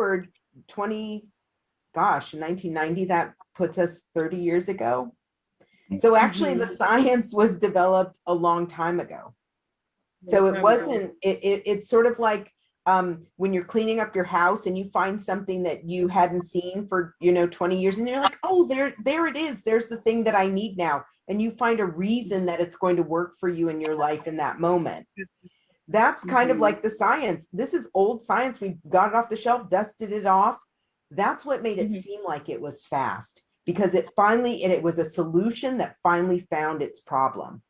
forward 1990, that puts us 30 years ago. So actually the science was developed a long time ago. So it wasn't, it's sort of like when you're cleaning up your house and you find something that you hadn't seen for, 20 years, and you're like, oh, there it is. There's the thing that I need now. And you find a reason that it's going to work for you in your life in that moment. That's kind of like the science. This is old science. We got it off the shelf, dusted it off. That's what made it seem like it was fast, because it was a solution that finally found its problem.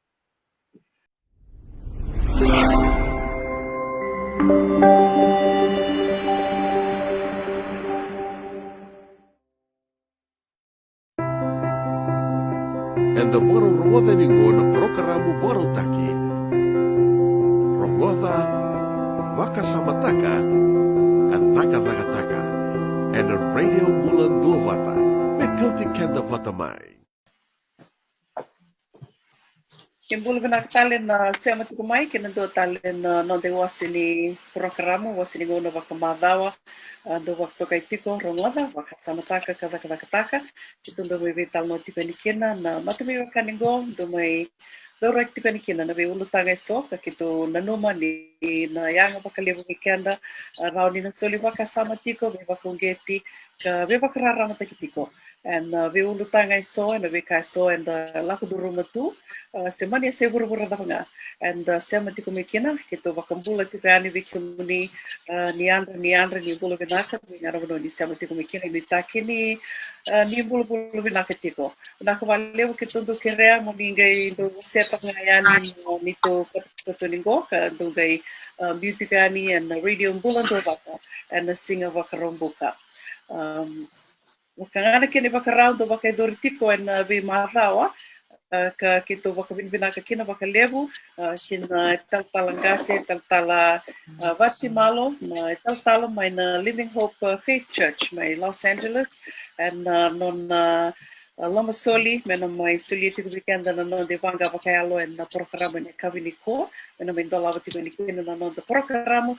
And the boro Rogoca na programa boro taki. Rogoca, Vakasamataka, and Taka, and the radio Mulan Duvata, Mekelti Kenda Vatamai. Kimbul benak talin na siya matikumay kinando talin no de wasini programa wasini ngona vakamadawa do waktu kay tiko rongoda vakasamataka kada ito do may vital no tipanikina na matumi wakaningo do may do right tipanikina na ulutangay so kakito nanuma ni na yanga pakalibu kikenda rauni na soli vakasamatiko vakongeti ka vakarara matakitiko and ulutangay so and veka so and laku duruma tu semana se buru-buru da and semati kumikina kito vakambula tipani vikimuni niandra ni bulu binaka ngaro ni semati kumikina ni takini ni bulu binaka tiko na kavale kito do kerea moningai do sepa ngayani nito katoningo ka do gai beauty gani and radio bulan do vaka and the singer vakarombuka wakangana kini vakarao do vakaidortiko and vi Rawa ka kito vakabinbinaka kina vakalebu kina taltalangase taltala vatimalo na taltala may na Living Hope Faith Church may Los Angeles and non Lamasoli may na may suliti weekend na non de vanga vakayalo and na programa ni kaviniko may na may dolawati may kina na non de programa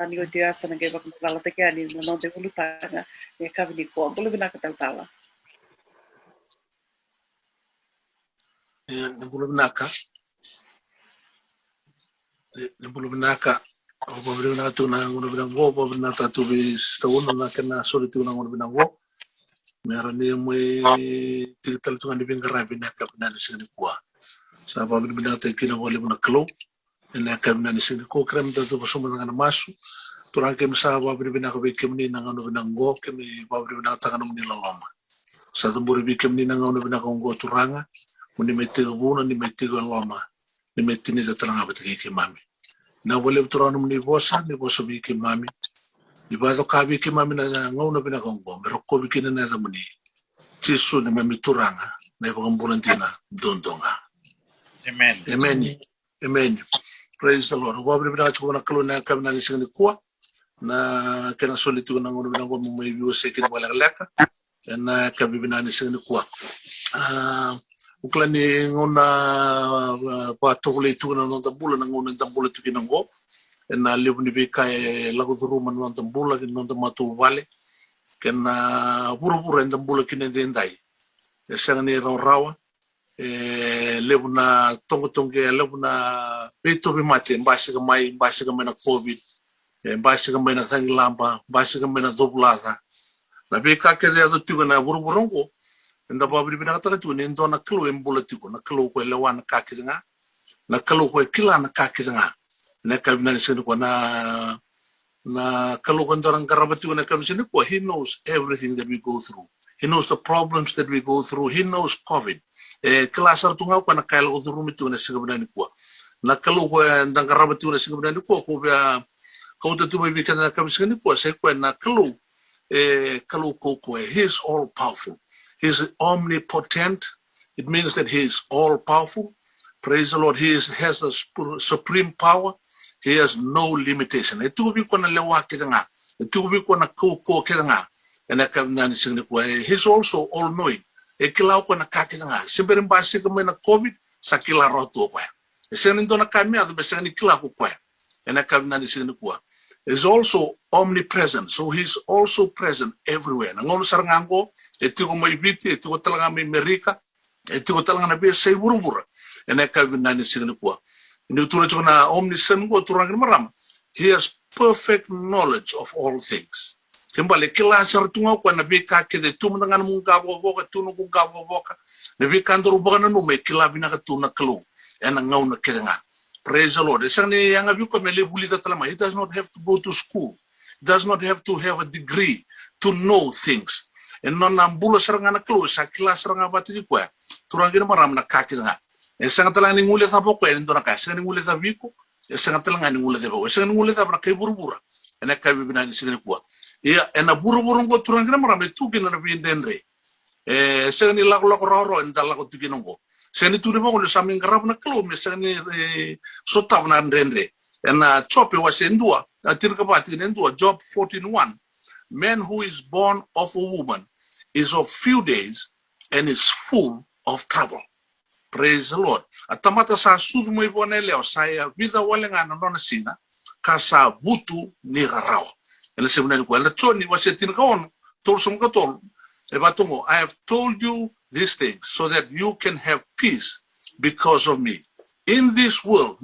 ni odiasa na geba kala tekani na non de ulutanga ni kaviniko bulubinaka taltala. Nembulubinaka obabirina tuna ngulubinango obabirina tatu bi stawuna na kana sori tuna ngulubinango merani mwe digital tuna ni bingara binaka binani sini kwa sa babirina tekina wale buna klo ina kabinani sini ko krem tatu basoma ngana masu turanke msa babirina ko bikimni na ngulubinango kemi babirina takana mni laloma sa tumburi bikimni na ngulubinango ngo turanga ni metega buna ni metega loma ni metini za taranga batiki ke mami na wale uturano ni bosa bi ke mami ni bazo ka bi ke mami na ngona bina kongo meroko bi kina na zamuni tisu ni mami turanga na ibambulantina dondonga amen praise the lord wa bina chukuna kalona kamna ni singni kwa na kana solitu na ngona bina ngoma mo biyo sekini balaka na kabibina ni singni kwa uklani ngona patole tu na tambula na ngona tambula tu kinango na lebu ni Beka lagu ruma na tambula kinonda matu vale kena buru-buru tambula kinendendai esangani Rawa lebu na tongo-tonge lebu na beto bimate mbasi kamay na covid mbasi kamay na thangilamba mbasi kamay na dobulada na Beka kere ato tu na buru-burungo enda babri bina kata tu ni ndo na kilo embolatiko na kilo ko lewana kakidanga na kilo ko kila na kakidanga na kabina ni sene ko na kilo ko ndorang karabati na kabina ko he knows everything that we go through, he knows the problems that we go through, he knows covid klasar tunga ko na kailo ko rumiti na sigabina ni ko na kilo ko ndang karabati na sigabina ni ko bia ko tu mai bika na kabina ni ko se ko na kilo ko he is all powerful. He's omnipotent. It means that he is all powerful. Praise the Lord. He has the supreme power. He has no limitation. He's also all knowing. COVID is also omnipresent. So he's also present everywhere. Nangono sarangango, etiko mo ibiti, etiko talaga may Amerika, etiko talaga na biya sa burubura. And I can't be nani signifua. Inuturo chiko na omniscient go turangin maram. He has perfect knowledge of all things. Kimbali kila sartunga kwa na bika kile tumandangan mong gabo boka tuno kung gabo boka. Na bika andro boka na nume kila binaka tuna kalu. And ang ngaw na kila nga. Praise the Lord. Isang ni yang abiyo mele bulita talama. He does not have to go to school. He does not have to have a degree to know things. And non nambula sarang na kalu sa kila sarang abati di kwa. Turangin maram na kaki nga. Isang talang ni ngulit na po kwa. Ito na ka. Isang ni ngulit na biko. Isang talang ni ngulit na po. Isang ni ngulit na kay burubura. And I can't be nani signi kwa. Yeah, and a buruburu go turangin maram. Ito gina na bindenre. Isang ni lako roro. And dalako tiginongo. Seni tu demo le saming garap na kalo me seni sotap na ndendre and chope was endua atir kapati endua Job 14:1 man who is born of a woman is of few days and is full of trouble. Praise the Lord. Atamata sa sud mo ibone leo saya vida walenga na nona sina kasa butu ni Rawa. Ele se mena ko la choni was etin kaon tol sum ka tol e batungo I have told you these things so that you can have peace because of me. In this world,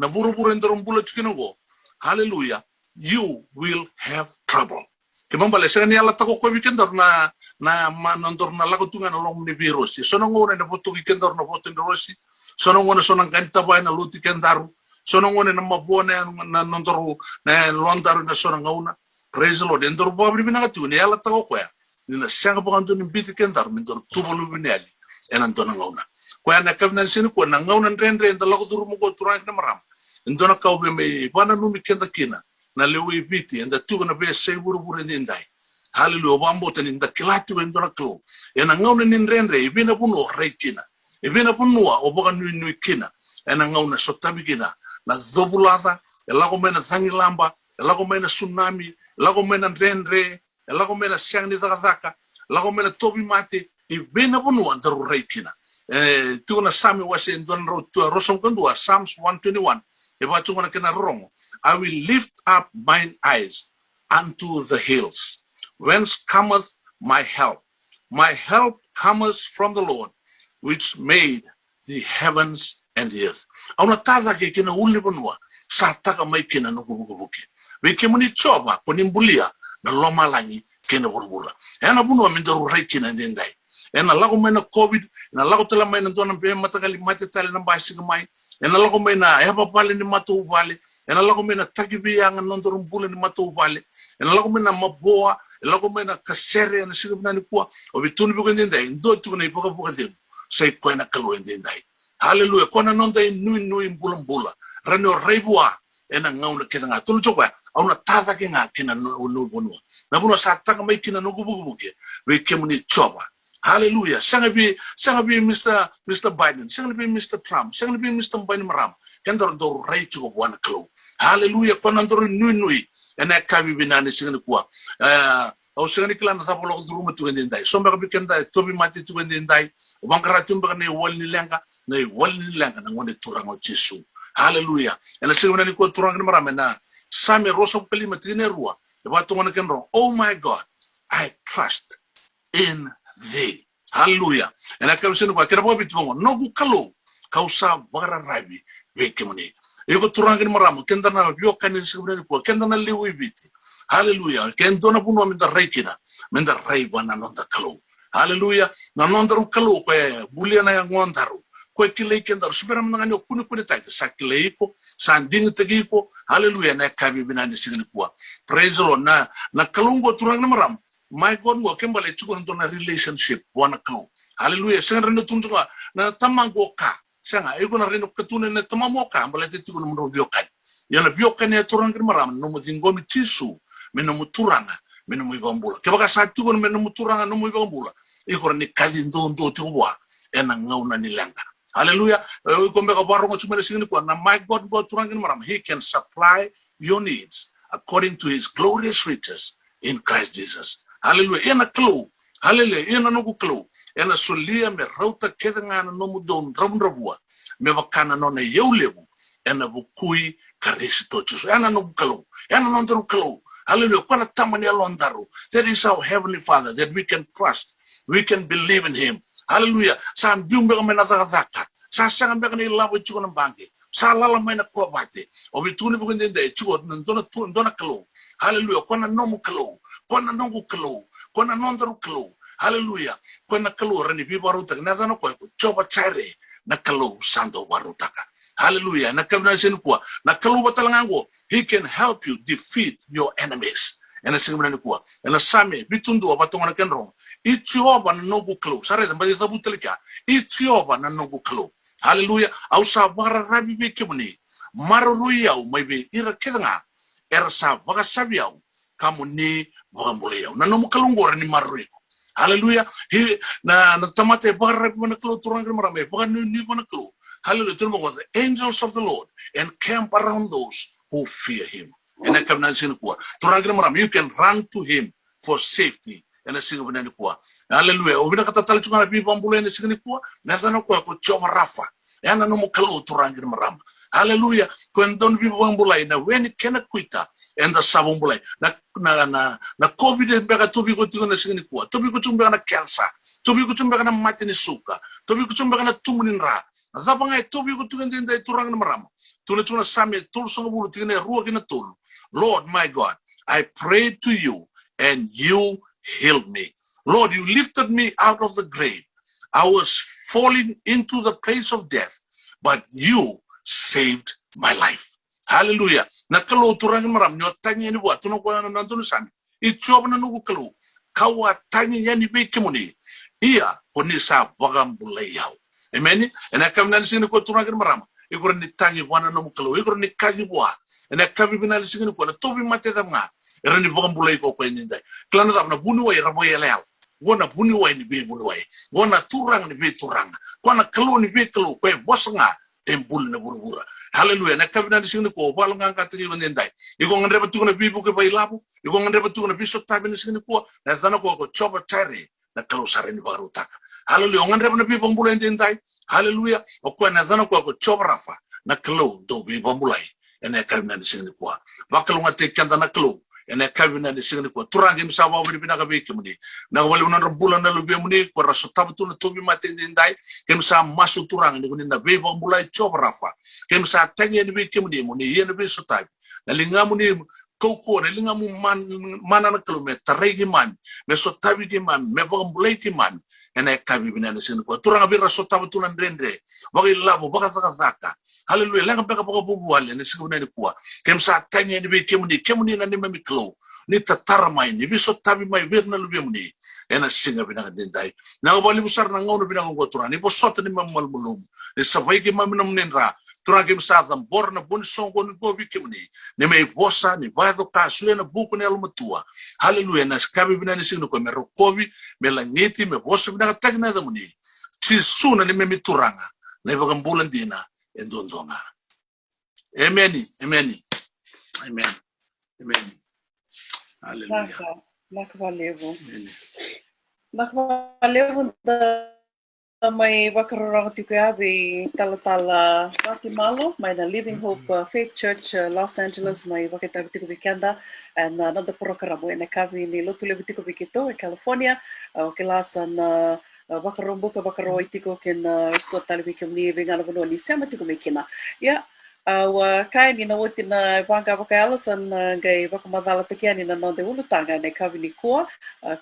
hallelujah, you will have trouble. Kimambale sani ala tako ko bikendor na nandor na lagutungan along ni virus. Sono ngone na botu bikendor na botu rosi. Sono ngone sono kanta bay na luti kendaru. Sono ngone na mabone na nandor na londaru na sono ngona. Praise the Lord. Endor babri binagatu ni ala tako ko ya. Ni na sanga bandu ni biti kendar mindor tubolu binali. Enantona ngauna. Kwa na kabna sini kwa na ngauna ndrendre nda lago duru mugo turang na maram. Ndona kaube me bana numi kenda kina na lewe biti nda tugo na be sei buru ndai. Hallelujah wambo tani nda kilati we ndona klo. Ena ngauna ndrendre ibina puno reikina. Ibina punua oboga nui kina. Ena ngauna sotabi kina na dhobulada elago mena thangilamba elago mena tsunami elago mena ndrendre elago mena siangni dhaka elago mena tobi mate ibena bunu andaru reikina tuna sami wase ndon rosong kandua Psalms 121 eba tuna kena rongo I will lift up mine eyes unto the hills whence cometh my help cometh from the Lord which made the heavens and the earth auna tada ke kena uli bunua sa taka mai kena nukubuki we kemuni choba konimbulia na loma langi kena burbura ena bunua mindaru reikina ndendai ena lago mena covid na lago tala mena dona be matakali mate tale na basi mai ena lago mena eba pale ni matu vale ena lago mena takibi yang nondorum bule ni matu vale ena lago mena maboa ena lago mena kasere na sigubna ni kwa obituni bugo ndendai ndo tuna ipoka buka dem sai kwena kalu ndendai hallelujah kona nondai nui mbula rano reibua ena ngauna ketanga tulu chokwa auna tata kenga kina no bonua na bonua sa taka mai kina no gubuke we kemuni choba. Hallelujah. Sangabi Mr. Biden, sangabi Mr. Trump, sangabi Mr. Biden Maram. Kandor do right to one clue. Hallelujah. Konandor nui. And I can't be nani singakua. O singakila na tapolo drum to endai. Somba bikenda tobi mati to endai. Bankaratumba ne walni lenga, ne walni lenga na ngone turango Jesu. Hallelujah. And the singani ko turang Maram na Sami Rosa Kalima Tinerua. About to one can wrong. Oh my God, I trust in thee. Hallelujah. And I come saying, no bukalo, kausa bara rabi, vekemuni. Ego turangin maramu, kendana biokan in Sibuko, kendana liwibiti. Hallelujah. Kendona puno minda reikina, minda raibana non the kalo. Hallelujah. Nanondaru kalo, buliana yang wandaru. Kwe kile kendar, superam nangani kuni tag, sakileiko, sanding tegiko. Hallelujah. Na kabi binani signifua. Praise the Lord. Na kalungo turangin maram. My God, ngo kembali chuko na relationship wana klo. Hallelujah. Sanga rendo tunjunga na tamangoka. Sanga ego na rendo katune na tamamoka ambala tituko na mro biokan. Yana biokan ya turang maram no mudingomi tisu meno muturanga meno muibambula. Kebaka sa tuko meno muturanga no muibambula. Ego ni kalindo tuwa ena ngauna nilanga. Hallelujah. Ego mbeka barongo chumele singini kwa na my God ngo turang maram. He can supply your needs according to his glorious riches in Christ Jesus. Hallelujah. Ena klo. Hallelujah. Ena nugu klo. Ena solia me rauta kedanga na nomu don rabua. Me wakana no ne yeulebu. Ena bukui karisi tochus. Ena nugu klo. Ena nondaru klo. Hallelujah. Kona tamani alondaru. That is our Heavenly Father that we can trust. We can believe in Him. Hallelujah. Sa biumbe kami natakataka. Sa sanga mbeka ni labo chuko ng bangi. Sa lalamay na kuwabate. O bituni bukin din day chuko ndona kalo. Hallelujah. Kona nomu kalo. Kona nongu kalo. Kona nondaru kalo. Hallelujah. Kona kalo rani bibarutaka. Nadano kwa choba chare na kalo sando warutaka. Hallelujah. Na kabina sinukua. Na kalo batalangango. He can help you defeat your enemies. And sinukua. And same bitundu abatonga na kenrong. Itioba na nogu kalo. Sare tambadi tabutalika. Itioba na nogu kalo. Hallelujah. Au sa bara rabi beke muni. Marurui au maybe ira kedanga. Era sa baga sabi au. Kamu ni bagambule au. Na nomu kalungora ni marurui. Hallelujah. Na tamate baga rabi mana kalo turang marame. Baga ni mana kalo. Hallelujah. The angels of the Lord encamp around those who fear Him. And I come you can run to Him for safety. And I sing hallelujah. Obina katatali chunga na bibambula ene singani kuwa. Nazano kwa kuchoma rafa. Yana no mukalo turangir maram. Hallelujah. When don't bibambula ina weni kena kuita. And the sabumbula. Na COVID bega tubi kutingo na singani kuwa. Tubi kuchumba na cancer. Tubi kuchumba na mati ni suka. Tubi kuchumba na tumunin ra. Zabangai tubi kutingo dinda turang na maram. Tuna tuna sami tul songa bulu tingene ruwa kina tul. Lord my God, I prayed to you and you healed me. Lord, you lifted me out of the grave. I was falling into the place of death, but you saved my life. Hallelujah. Nakalo turang maram nyo tanya ni buat tuno kwa nandun sami. Ichob na nugu kalu. Kawa tanya yani beke muni. Iya konisa bagam bulayaw. Amen. And I come na sini ko turang maram. Igor ni tanya wana no kalu. Igor ni kaji buat. And I come binali sini ko na tobi mate nga. Erani bagam bulay ko ko ninday. Klano na bunuway raboy leal. Gona bunuway ni be bunuway. Gona turang ni be turang. Gona kalu ni be kalu ko boss nga tembul na burubura. Hallelujah. Na kabina ni sini ko balo nga katigi ninday. Igo ngandre batu na bibu ke bailabu. Igo ngandre batu na biso tabi ni sini ko. Na zana ko choba tare na kalu sare ni barutaka. Hallelujah. Ngandre na bibu bulay ninday. Hallelujah. O ko na zana ko choba rafa na kalu do bibu bulay. Ene kabina ni sini ko. Bakalu nga tekanda na kalu. Ene kabina ni sini ko turangi misawa wali bina kabe kemuni na wali una bulan na lubi muni ko raso tabtu na tubi mate ndai kemsa masu turang ni kunina be bambulai chobrafa kemsa tangi ni be kemuni muni yene be sotai na linga muni koko na linga mu mana na kilometer regi man me sotabi ki man me bambulai ki man ene kabina ni sini ko turanga be raso tabtu na ndrendre bagi labo baga zaka hallelujah lenga beka baka bubu wale ni sini ni kuwa kemsa tangi ni be kemuni na ni memiklo ni tatarmai ni biso tabi mai birna lubi muni ena singa bina dindai na bali busar na ngono bina ngo turani bo sota ni mamal mulum ni sabai ki maminum nenra turagi msa bor na boni songo ni gobi kemuni ni mai bosa ni vado kasu na buku ni almatua hallelujah na skabi bina ni sinu ko mero kobi melangeti me bosa bina tagna da muni ci suna ni memi turanga na ibagam bulan dina endondonga amen amen amen amen. Hallelujah. Nakavalevo. Nakavalevo da may wakarorang tikuyabi talatala Guatemala, may na Living Hope Faith Church Los Angeles, may wakita bitiko bikenda, and another program na kabi ni lotule bitiko bikito in California, kilasan wakarombuka wakaroy tiko kin so talibikam ni bingana bono ni sema tiko mikina. Yeah. Kain ni nawati na bangka bakalasan gay bakamadala takiani na nonde ulutanga na kabini ko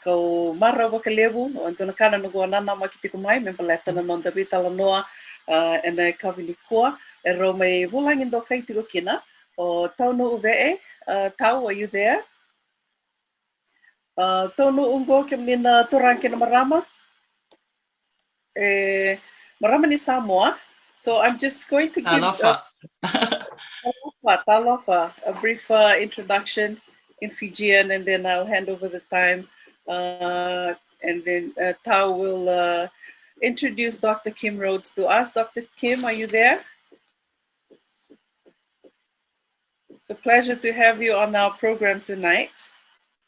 ko marra bakalebu anto na kana no na makiti ko mai me paleta na nonde bitala noa na kabini ko e rome bulangin do kai tiko kina o Taunu'ú Tau, are you there? Taunu'ú go kemnina turangkin marama marama ni Samoa, so I'm just going to give Talofa, a brief introduction in Fijian, and then I'll hand over the time. And then Tau will introduce Dr. Kim Rhoads to us. Dr. Kim, are you there? It's a pleasure to have you on our program tonight.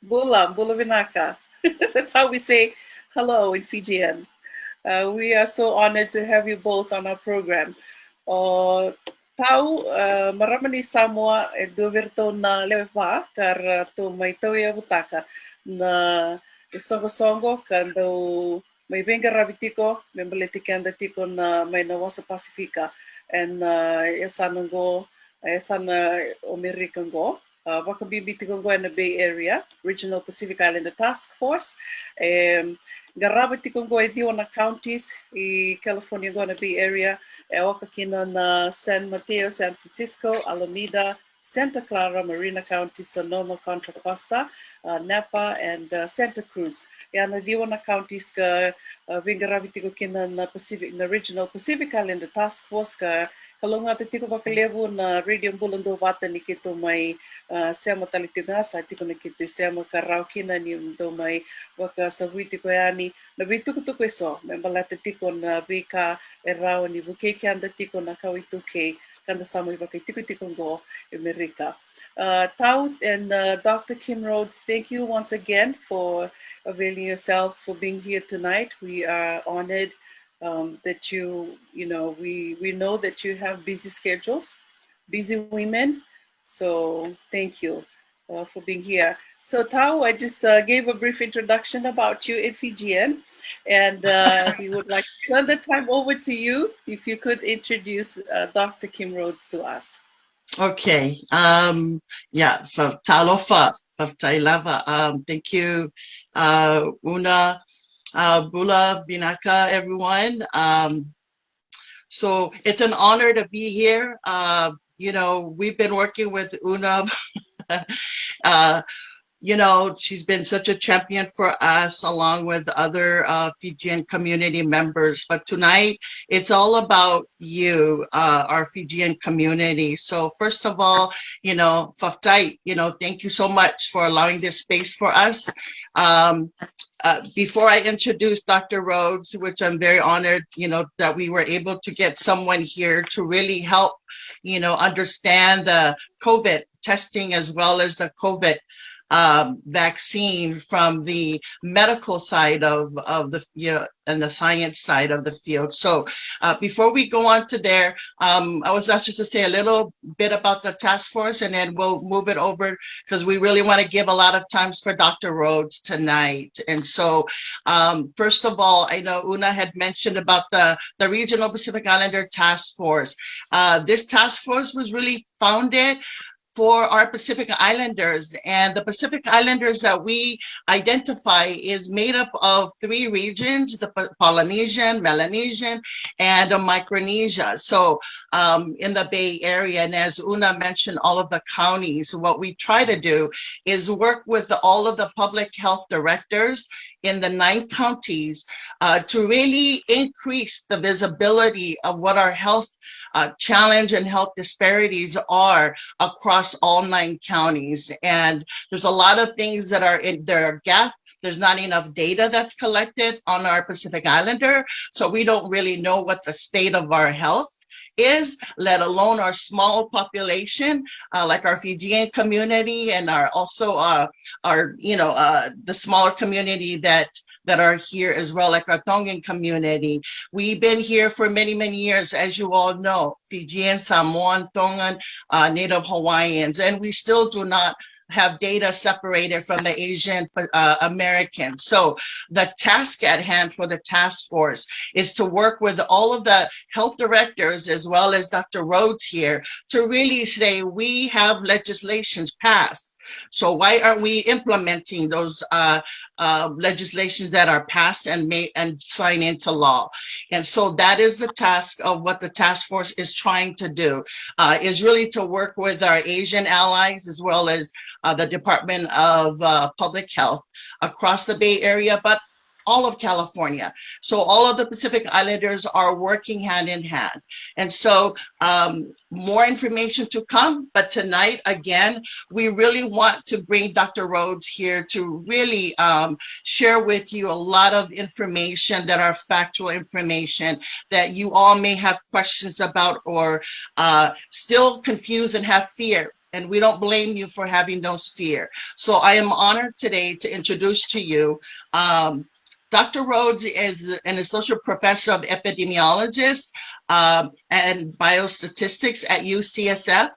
Bula Vinaka. That's how we say hello in Fijian. We are so honored to have you both on our program. Tau, maramani Samoa e duverto na lewa kar to mai tau e butaka na e songo kando mai venga rabitiko me maleti kanda tiko na mai na wasa Pasifika and e sanango e sana Amerikango wakabibi tiko go in the Bay Area Regional Pacific Islander Taskforce garaba tiko go e diona counties I California go in the Bay Area e oka kina na San Mateo, San Francisco, Alameda, Santa Clara, Marina County, Sonoma, Contra Costa, Napa, and Santa Cruz. Ya na diwana counties ka vingaraviti ko kina na Pacific, na Regional Pacific Islander Task Force ka kalunga te tiko bakalevu na radio bulando vata ni kito mai sema talitina sa tiko na kito sema karau kina ni ndo mai waka sahuiti ko yani na vitukutuko iso me malate tiko na Beka e Rawa ni vuke kanda tiko na kawituke kanda samu iwaka tiko ngo Amerika. Tau and Dr. Kim Rhoads, thank you once again for availing yourself for being here tonight. We are honored that you know, we know that you have busy schedules, busy women. So thank you for being here. So Tau, I just gave a brief introduction about you in Fijian, and we would like to turn the time over to you if you could introduce Dr. Kim Rhoads to us. Okay. Yeah, for talofa, for tailava. Thank you, Una, Bula, Binaka, everyone. So it's an honor to be here. You know, we've been working with Una. You know, she's been such a champion for us along with other Fijian community members. But tonight, it's all about you, our Fijian community. So first of all, you know, Faftai, you know, thank you so much for allowing this space for us. Before I introduce Dr. Rhoads, which I'm very honored, you know, that we were able to get someone here to really help, you know, understand the COVID testing as well as the COVID vaccine from the medical side of the, you know, and the science side of the field. So before we go on to there, I was asked just to say a little bit about the task force, and then we'll move it over because we really want to give a lot of times for Dr. Rhoads tonight. And so first of all, I know Una had mentioned about the Regional Pacific Islander Task Force. This task force was really founded for our Pacific Islanders, and the Pacific Islanders that we identify is made up of 3 regions: the Polynesian, Melanesian, and Micronesia. So in the Bay Area, and as Una mentioned, all of the counties, what we try to do is work with all of the public health directors in the 9 counties to really increase the visibility of what our health challenge and health disparities are across all 9 counties. And there's a lot of things that are in their gap. There's not enough data that's collected on our Pacific Islander, so we don't really know what the state of our health is, let alone our small population, like our Fijian community and our also our you know the smaller community that are here as well, like our Tongan community. We've been here for many, many years, as you all know, Fijian, Samoan, Tongan, Native Hawaiians, and we still do not have data separated from the Asian Americans. So the task at hand for the task force is to work with all of the health directors as well as Dr. Rhoads here to really say we have legislations passed. So why aren't we implementing those legislations that are passed and made and signed into law? And so that is the task of what the task force is trying to do, is really to work with our Asian allies as well as the Department of Public Health across the Bay Area, but all of California. So all of the Pacific Islanders are working hand in hand. And so more information to come, but tonight, again, we really want to bring Dr. Rhoads here to really share with you a lot of information that are factual information that you all may have questions about or still confused and have fear. And we don't blame you for having those fear. So I am honored today to introduce to you Dr. Rhoads is an associate professor of epidemiologist and biostatistics at UCSF.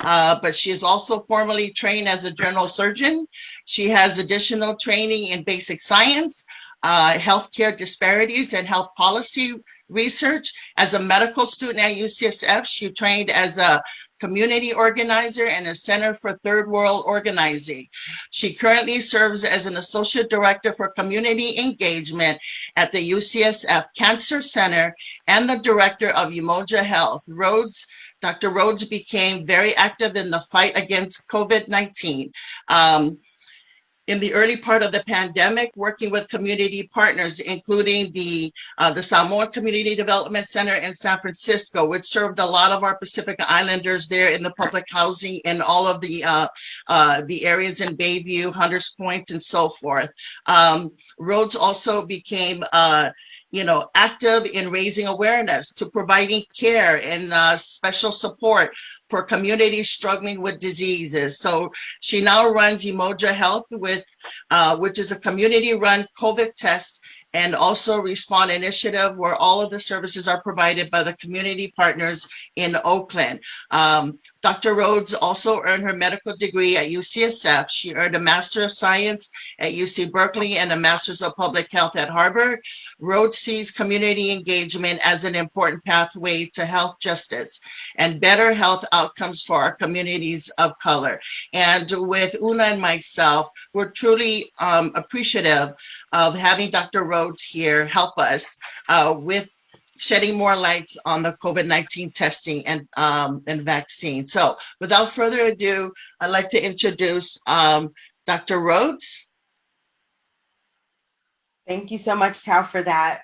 But she is also formally trained as a general surgeon. She has additional training in basic science, healthcare disparities, and health policy research. As a medical student at UCSF, she trained as a community organizer and a Center for Third World Organizing. She currently serves as an associate director for community engagement at the UCSF Cancer Center and the director of Umoja Health. Dr. Rhoads became very active in the fight against COVID-19. In the early part of the pandemic, working with community partners, including the Samoa Community Development Center in San Francisco, which served a lot of our Pacific Islanders there in the public housing in all of the areas in Bayview, Hunters Point, and so forth. Rhoads also became active in raising awareness to providing care and special support for communities struggling with diseases. So she now runs Umoja Health, which is a community-run COVID test and also Respond initiative, where all of the services are provided by the community partners in Oakland. Dr. Rhoads also earned her medical degree at UCSF. She earned a Master of Science at UC Berkeley and a Master's of Public Health at Harvard. Rhoads sees community engagement as an important pathway to health justice and better health outcomes for our communities of color. And with Una and myself, we're truly appreciative of having Dr. Rhoads here help us with shedding more lights on the COVID-19 testing and vaccine. So without further ado, I'd like to introduce Dr. Rhoads. Thank you so much, Tau, for that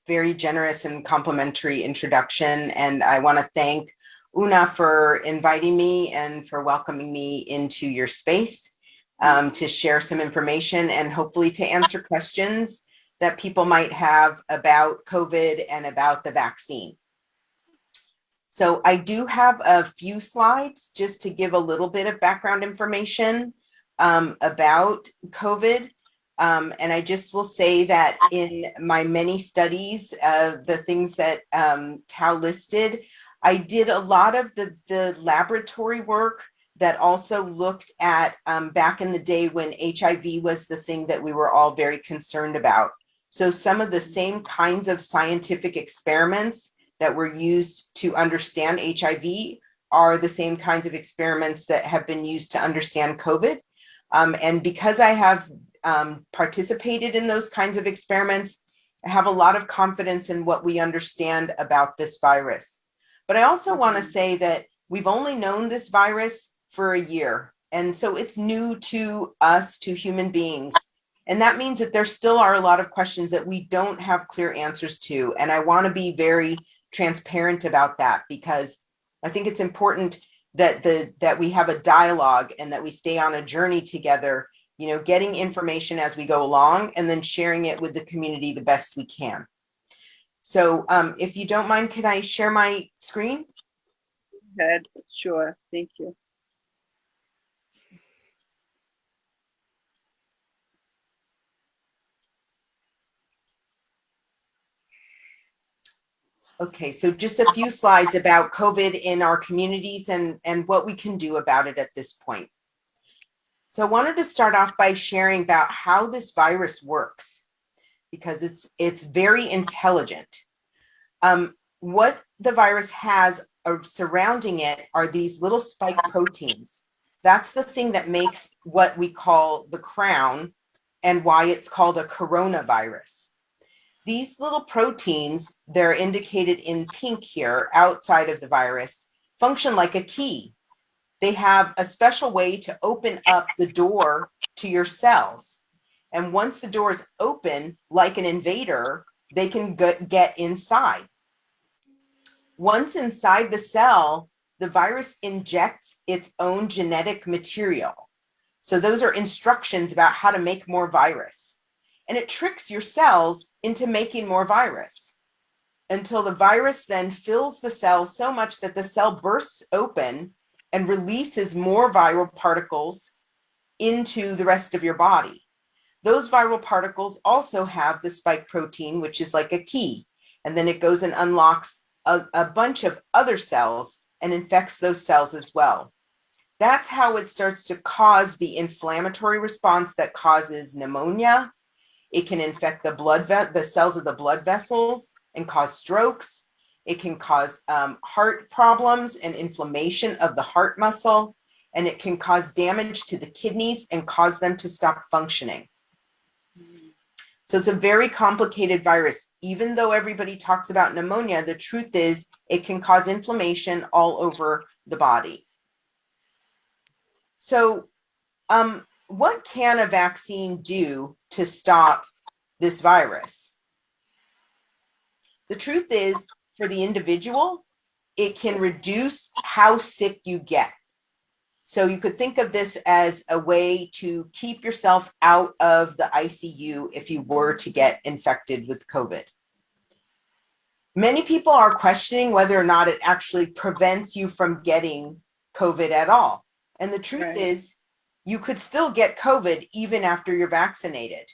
very generous and complimentary introduction. And I want to thank Una for inviting me and for welcoming me into your space to share some information and hopefully to answer questions that people might have about COVID and about the vaccine. So I do have a few slides just to give a little bit of background information about COVID. And I just will say that in my many studies, the things that Tau listed, I did a lot of the laboratory work that also looked at back in the day when HIV was the thing that we were all very concerned about. So some of the same kinds of scientific experiments that were used to understand HIV are the same kinds of experiments that have been used to understand COVID. And because I have participated in those kinds of experiments, I have a lot of confidence in what we understand about this virus. But I also want to say that we've only known this virus for a year. And so it's new to us, to human beings. And that means that there still are a lot of questions that we don't have clear answers to. And I want to be very transparent about that, because I think it's important that that we have a dialogue and that we stay on a journey together, getting information as we go along and then sharing it with the community the best we can. So if you don't mind, can I share my screen? Good. Sure. Thank you. Okay, so just a few slides about COVID in our communities and what we can do about it at this point. So I wanted to start off by sharing about how this virus works, because it's very intelligent. What the virus has surrounding it are these little spike proteins. That's the thing that makes what we call the crown and why it's called a coronavirus. These little proteins, they're indicated in pink here outside of the virus, function like a key. They have a special way to open up the door to your cells. And once the door is open, like an invader, they can get inside. Once inside the cell, the virus injects its own genetic material. So those are instructions about how to make more virus. And it tricks your cells into making more virus until the virus then fills the cell so much that the cell bursts open and releases more viral particles into the rest of your body. those viral particles also have the spike protein, which is like a key. And then it goes and unlocks a bunch of other cells and infects those cells as well. That's how it starts to cause the inflammatory response that causes pneumonia. It can infect the cells of the blood vessels and cause strokes. It can cause heart problems and inflammation of the heart muscle, and it can cause damage to the kidneys and cause them to stop functioning. So it's a very complicated virus. Even though everybody talks about pneumonia, the truth is it can cause inflammation all over the body. So what can a vaccine do to stop this virus? The truth is, for the individual, it can reduce how sick you get. So you could think of this as a way to keep yourself out of the ICU if you were to get infected with COVID. Many people are questioning whether or not it actually prevents you from getting COVID at all. And the truth is, you could still get COVID even after you're vaccinated.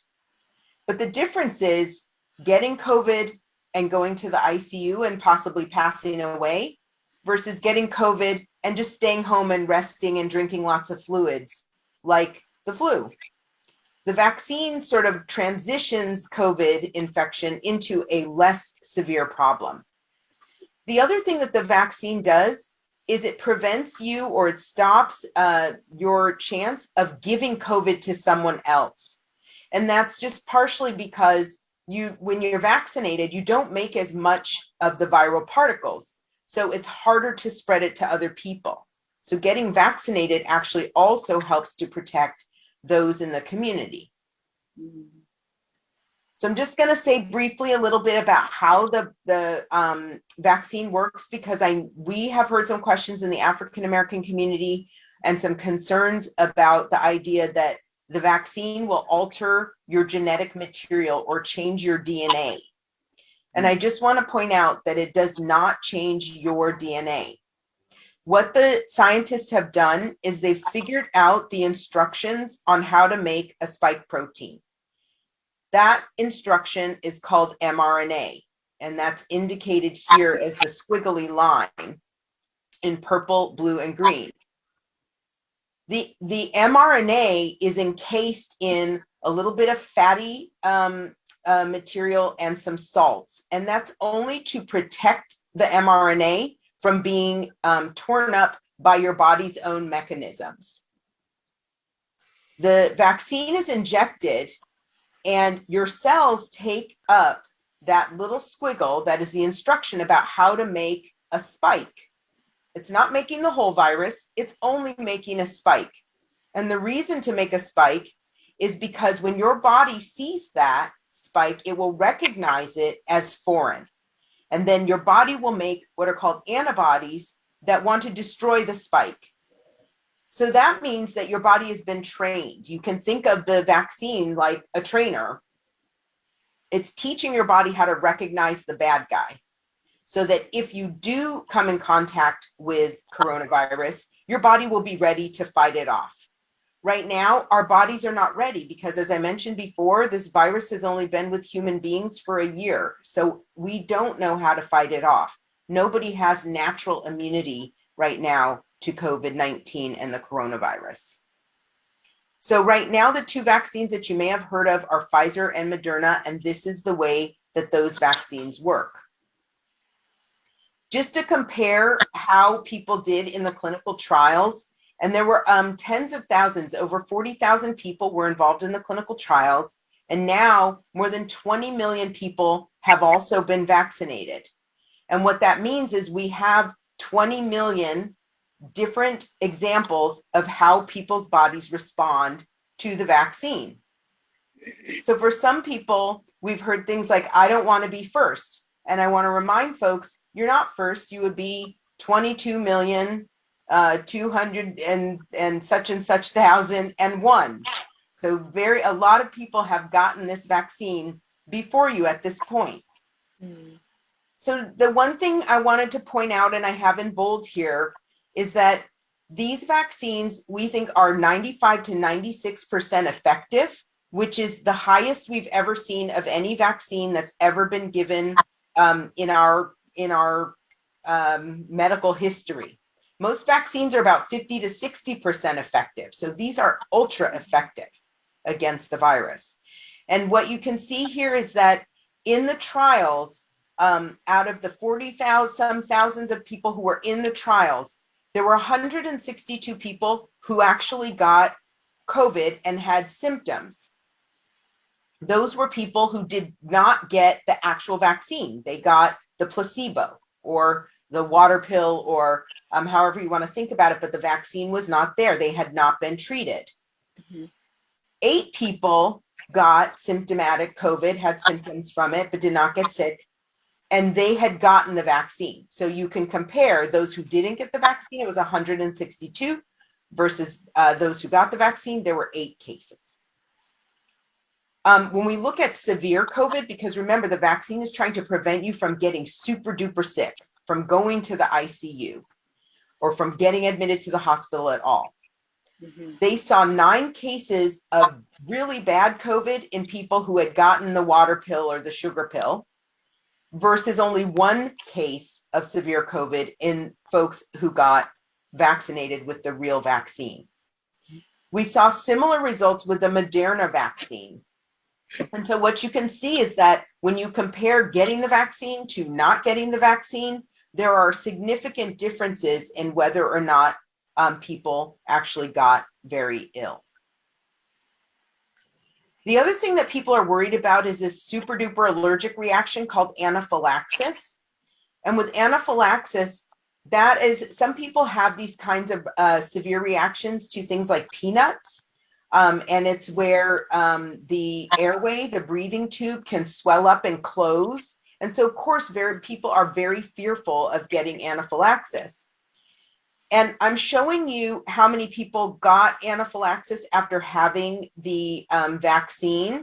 But the difference is getting COVID and going to the ICU and possibly passing away versus getting COVID and just staying home and resting and drinking lots of fluids like the flu. The vaccine sort of transitions COVID infection into a less severe problem. The other thing that the vaccine does is it prevents you, or it stops your chance of giving COVID to someone else. And that's just partially because when you're vaccinated, you don't make as much of the viral particles. So it's harder to spread it to other people. So getting vaccinated actually also helps to protect those in the community. So I'm just going to say briefly a little bit about how the vaccine works, because we have heard some questions in the African American community and some concerns about the idea that the vaccine will alter your genetic material or change your DNA. And I just want to point out that it does not change your DNA. What the scientists have done is they've figured out the instructions on how to make a spike protein. That instruction is called mRNA, and that's indicated here as the squiggly line in purple, blue, and green. The mRNA is encased in a little bit of fatty material and some salts, and that's only to protect the mRNA from being torn up by your body's own mechanisms. The vaccine is injected, and your cells take up that little squiggle that is the instruction about how to make a spike. It's not making the whole virus, it's only making a spike. And the reason to make a spike is because when your body sees that spike, it will recognize it as foreign. And then your body will make what are called antibodies that want to destroy the spike. So that means that your body has been trained. You can think of the vaccine like a trainer. It's teaching your body how to recognize the bad guy, so that if you do come in contact with coronavirus, your body will be ready to fight it off. Right now, our bodies are not ready because, as I mentioned before, this virus has only been with human beings for a year. So we don't know how to fight it off. Nobody has natural immunity right now to COVID-19 and the coronavirus. So right now, the two vaccines that you may have heard of are Pfizer and Moderna, and this is the way that those vaccines work. Just to compare how people did in the clinical trials, and there were tens of thousands, over 40,000 people were involved in the clinical trials, and now more than 20 million people have also been vaccinated. And what that means is we have 20 million different examples of how people's bodies respond to the vaccine. So for some people, we've heard things like, I don't want to be first. And I want to remind folks, you're not first, you would be 22,200 and such thousand and one. So a lot of people have gotten this vaccine before you at this point. So the one thing I wanted to point out, and I have in bold here, is that these vaccines we think are 95 to 96% effective, which is the highest we've ever seen of any vaccine that's ever been given in our medical history. Most vaccines are about 50 to 60% effective. So these are ultra effective against the virus. And what you can see here is that in the trials, out of the 40,000 thousands of people who were in the trials, there were 162 people who actually got COVID and had symptoms. Those were people who did not get the actual vaccine. They got the placebo or the water pill or however you want to think about it, but the vaccine was not there. They had not been treated. 8 people got symptomatic COVID, had symptoms from it, but did not get sick. And they had gotten the vaccine. So you can compare those who didn't get the vaccine, it was 162 versus those who got the vaccine, there were 8 cases. When we look at severe COVID, because remember, the vaccine is trying to prevent you from getting super duper sick, from going to the ICU, or from getting admitted to the hospital at all. They saw 9 cases of really bad COVID in people who had gotten the water pill or the sugar pill, versus only 1 case of severe COVID in folks who got vaccinated with the real vaccine. We saw similar results with the Moderna vaccine. And so what you can see is that when you compare getting the vaccine to not getting the vaccine, there are significant differences in whether or not people actually got very ill. The other thing that people are worried about is this super duper allergic reaction called anaphylaxis. And with anaphylaxis, that is, some people have these kinds of severe reactions to things like peanuts. And it's where the airway, the breathing tube can swell up and close. And so, of course, people are very fearful of getting anaphylaxis. And I'm showing you how many people got anaphylaxis after having the vaccine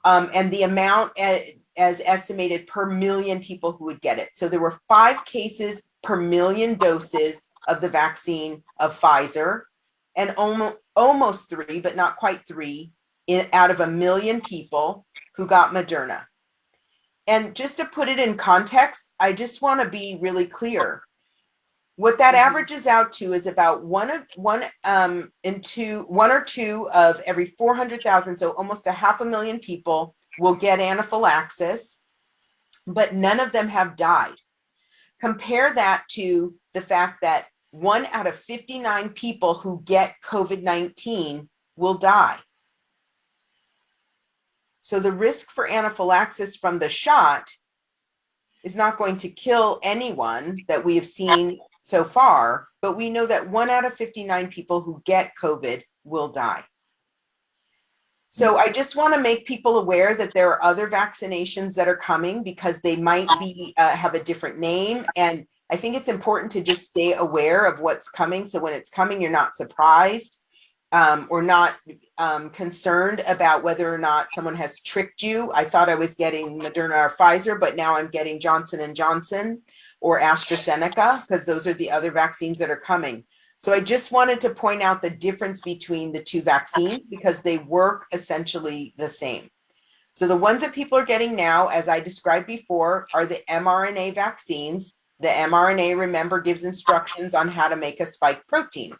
and the amount as estimated per million people who would get it. So there were 5 cases per million doses of the vaccine of Pfizer, and almost 3, but not quite 3, out of 1 million people who got Moderna. And just to put it in context, I just want to be really clear. What that averages out to is about one or two of every 400,000, so almost 500,000 people will get anaphylaxis, but none of them have died. Compare that to the fact that 1 out of 59 people who get COVID-19 will die. So the risk for anaphylaxis from the shot is not going to kill anyone that we have seen so far, but we know that 1 out of 59 people who get COVID will die. So I just want to make people aware that there are other vaccinations that are coming because they might be have a different name. And I think it's important to just stay aware of what's coming. So when it's coming, you're not surprised or not concerned about whether or not someone has tricked you. I thought I was getting Moderna or Pfizer, but now I'm getting Johnson & Johnson or AstraZeneca, because those are the other vaccines that are coming. So I just wanted to point out the difference between the 2 vaccines because they work essentially the same. So the ones that people are getting now, as I described before, are the mRNA vaccines. The mRNA, remember, gives instructions on how to make a spike protein.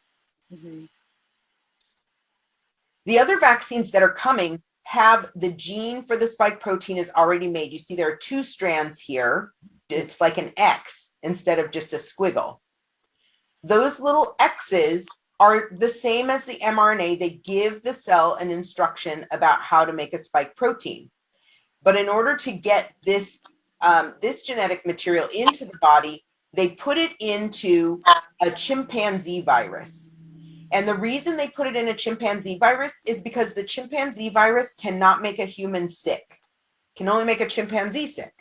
The other vaccines that are coming have the gene for the spike protein is already made. You see there are 2 strands here. It's like an X instead of just a squiggle. Those little X's are the same as the mRNA. They give the cell an instruction about how to make a spike protein. But in order to get this genetic material into the body, they put it into a chimpanzee virus. And the reason they put it in a chimpanzee virus is because the chimpanzee virus cannot make a human sick, can only make a chimpanzee sick.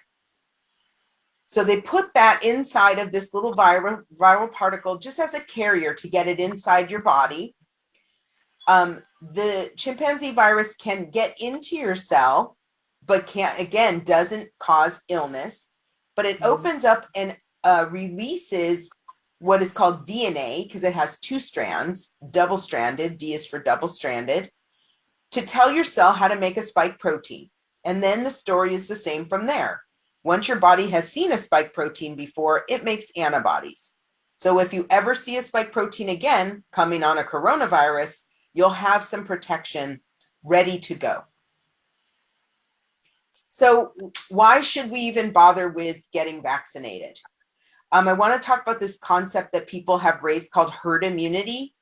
So they put that inside of this little viral particle just as a carrier to get it inside your body. The chimpanzee virus can get into your cell, but doesn't cause illness. But it opens up and releases what is called DNA, because it has 2 strands, double-stranded. D is for double-stranded. to tell your cell how to make a spike protein. And then the story is the same from there. Once your body has seen a spike protein before, it makes antibodies. So if you ever see a spike protein again coming on a coronavirus, you'll have some protection ready to go. So why should we even bother with getting vaccinated? I want to talk about this concept that people have raised called herd immunity.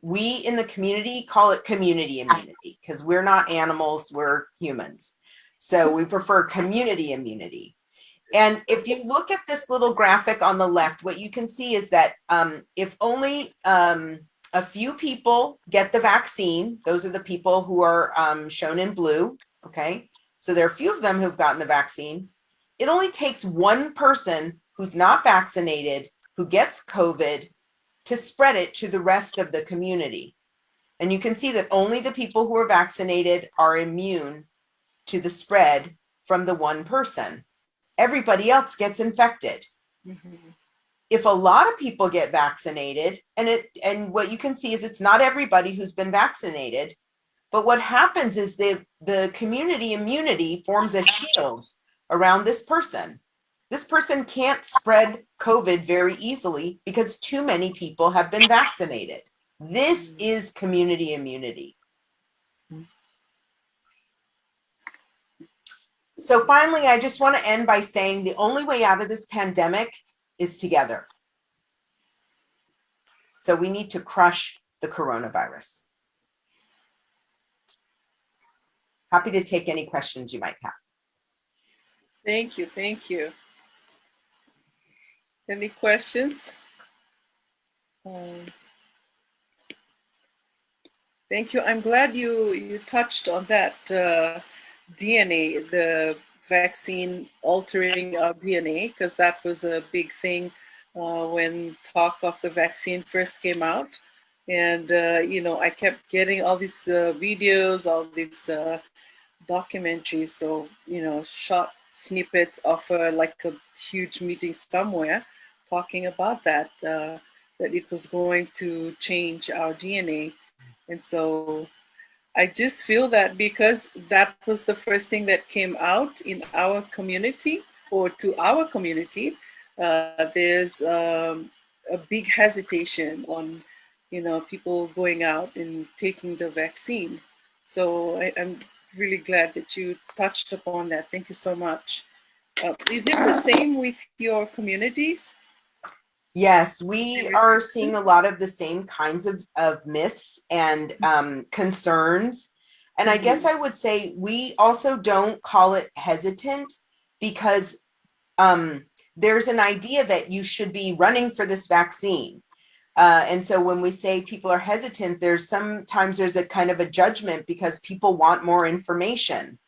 We in the community call it community immunity because we're not animals, we're humans. So we prefer community immunity. And if you look at this little graphic on the left, what you can see is that if only a few people get the vaccine, those are the people who are shown in blue, okay? So there are a few of them who've gotten the vaccine. It only takes one person who's not vaccinated, who gets COVID, to spread it to the rest of the community. And you can see that only the people who are vaccinated are immune to the spread from the one person. Everybody else gets infected. Mm-hmm. If a lot of people get vaccinated, and what you can see is it's not everybody who's been vaccinated, but what happens is the community immunity forms a shield around this person. This person can't spread COVID very easily because too many people have been vaccinated. This is community immunity. So finally, I just want to end by saying the only way out of this pandemic is together. So we need to crush the coronavirus. Happy to take any questions you might have. Thank you. Thank you. Any questions? Thank you. I'm glad you touched on that DNA, the vaccine altering of DNA, because that was a big thing when talk of the vaccine first came out. And, I kept getting all these videos, all these documentaries, so, short snippets of like a huge meeting somewhere talking about that it was going to change our DNA. And so I just feel that because that was the first thing that came out in our community or to our community, there's a big hesitation on, people going out and taking the vaccine. So I'm really glad that you touched upon that. Thank you so much. Is it the same with your communities? Yes, we are seeing a lot of the same kinds of myths and concerns. And I guess I would say we also don't call it hesitant because there's an idea that you should be running for this vaccine. And so when we say people are hesitant, sometimes there's a kind of a judgment because people want more information.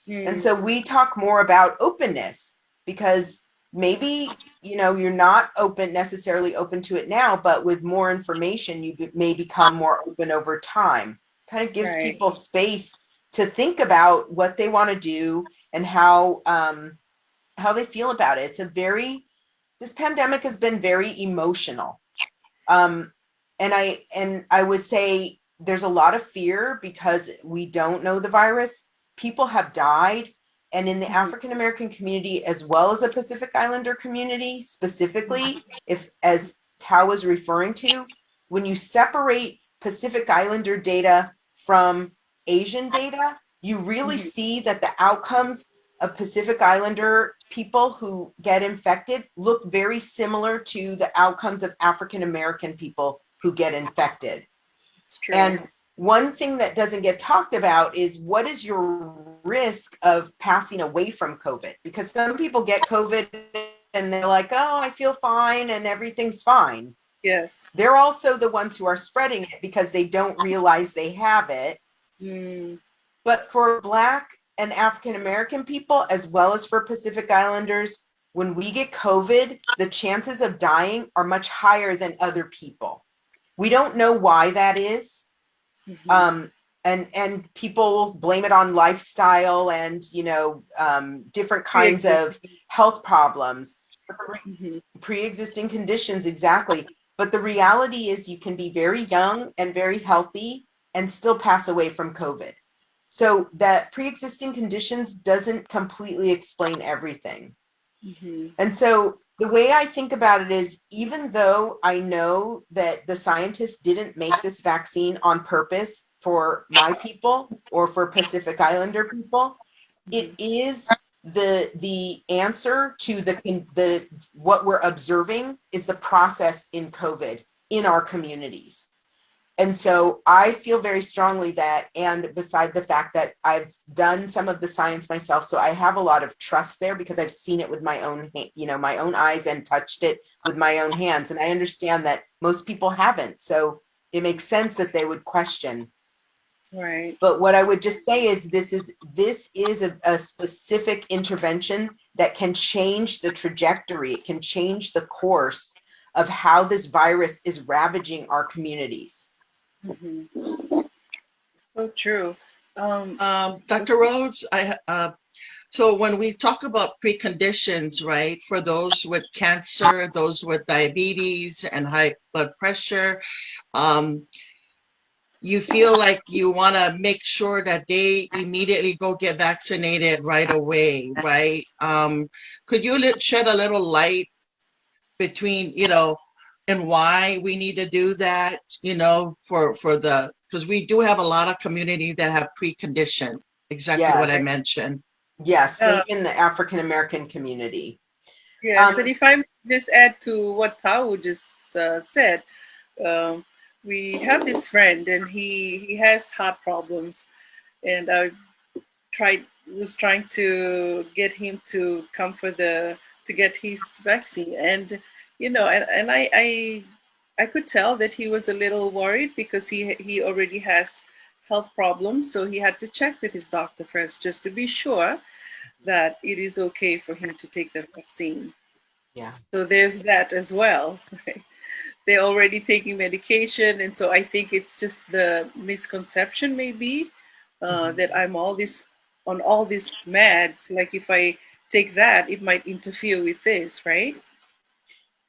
And so we talk more about openness because maybe, you're not necessarily open to it now, but with more information, you may become more open over time. Kind of gives people space to think about what they want to do and how they feel about it. This pandemic has been very emotional. And I would say there's a lot of fear because we don't know the virus. People have died. And in the African American community, as well as the Pacific Islander community, specifically, as Tao was referring to, when you separate Pacific Islander data from Asian data, you really see that the outcomes of Pacific Islander people who get infected look very similar to the outcomes of African American people who get infected. It's true. And one thing that doesn't get talked about is what is your risk of passing away from COVID? Because some people get COVID and they're like, oh, I feel fine and everything's fine. Yes. They're also the ones who are spreading it because they don't realize they have it. But for Black and African American people, as well as for Pacific Islanders, when we get COVID, the chances of dying are much higher than other people. We don't know why that is. And people blame it on lifestyle and, different kinds of health problems, pre-existing conditions. Exactly. But the reality is you can be very young and very healthy and still pass away from COVID. So that pre-existing conditions doesn't completely explain everything. And so the way I think about it is, even though I know that the scientists didn't make this vaccine on purpose for my people or for Pacific Islander people, it is the answer to the what we're observing is the process in COVID in our communities. And so I feel very strongly that, and beside the fact that I've done some of the science myself, so I have a lot of trust there because I've seen it with my own, my own eyes and touched it with my own hands. And I understand that most people haven't. So it makes sense that they would question. Right. But what I would just say is this is a specific intervention that can change the trajectory. It can change the course of how this virus is ravaging our communities. So true. Dr. Rhoads, so when we talk about preconditions, right, for those with cancer, those with diabetes and high blood pressure, you feel like you want to make sure that they immediately go get vaccinated right away, right? Could you shed a little light between, and why we need to do that, because we do have a lot of communities that have precondition, exactly what I Yes. mentioned. Yes, same in the African American community. Yes, and if I may just add to what Taunu'ú just said, we have this friend and he has heart problems, and I was trying to get him to come to get his vaccine, and I could tell that he was a little worried because he already has health problems, so he had to check with his doctor first just to be sure that it is okay for him to take the vaccine. Yeah. So there's that as well. Right? They're already taking medication, and so I think it's just the misconception maybe that I'm on all these meds. Like if I take that, it might interfere with this, right?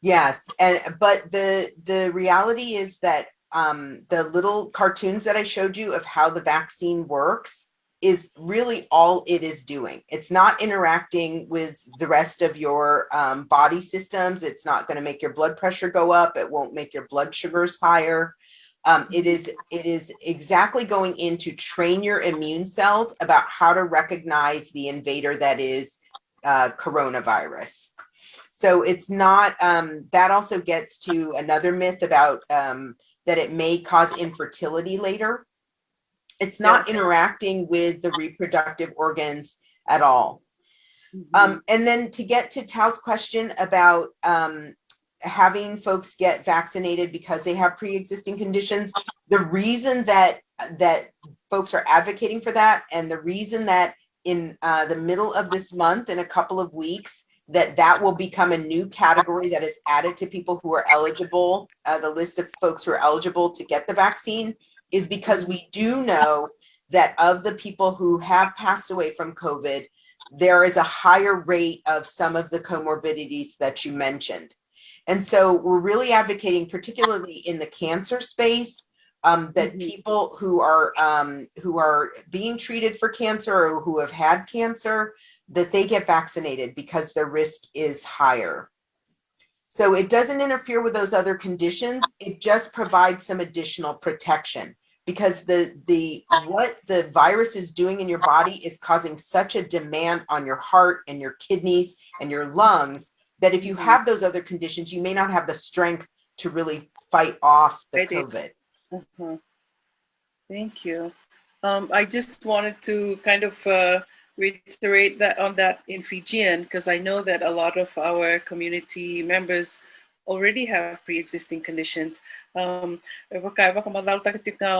Yes, but the reality is that the little cartoons that I showed you of how the vaccine works is really all it is doing. It's not interacting with the rest of your body systems. It's not going to make your blood pressure go up. It won't make your blood sugars higher. It is exactly going in to train your immune cells about how to recognize the invader that is coronavirus. So it's not, that also gets to another myth about that it may cause infertility later. It's not interacting with the reproductive organs at all. And then to get to Tao's question about having folks get vaccinated because they have pre-existing conditions, the reason that folks are advocating for that, and the reason that in the middle of this month, in a couple of weeks, that will become a new category that is added to people who are eligible, the list of folks who are eligible to get the vaccine, is because we do know that of the people who have passed away from COVID, there is a higher rate of some of the comorbidities that you mentioned. And so we're really advocating, particularly in the cancer space, that people who are being treated for cancer or who have had cancer, that they get vaccinated because their risk is higher. So it doesn't interfere with those other conditions. It just provides some additional protection, because what the virus is doing in your body is causing such a demand on your heart and your kidneys and your lungs that if you have those other conditions, you may not have the strength to really fight off the COVID. Thank you. I just wanted to kind of reiterate that on that in Fijian, because I know that a lot of our community members already have pre-existing conditions. Ivakamacala ketika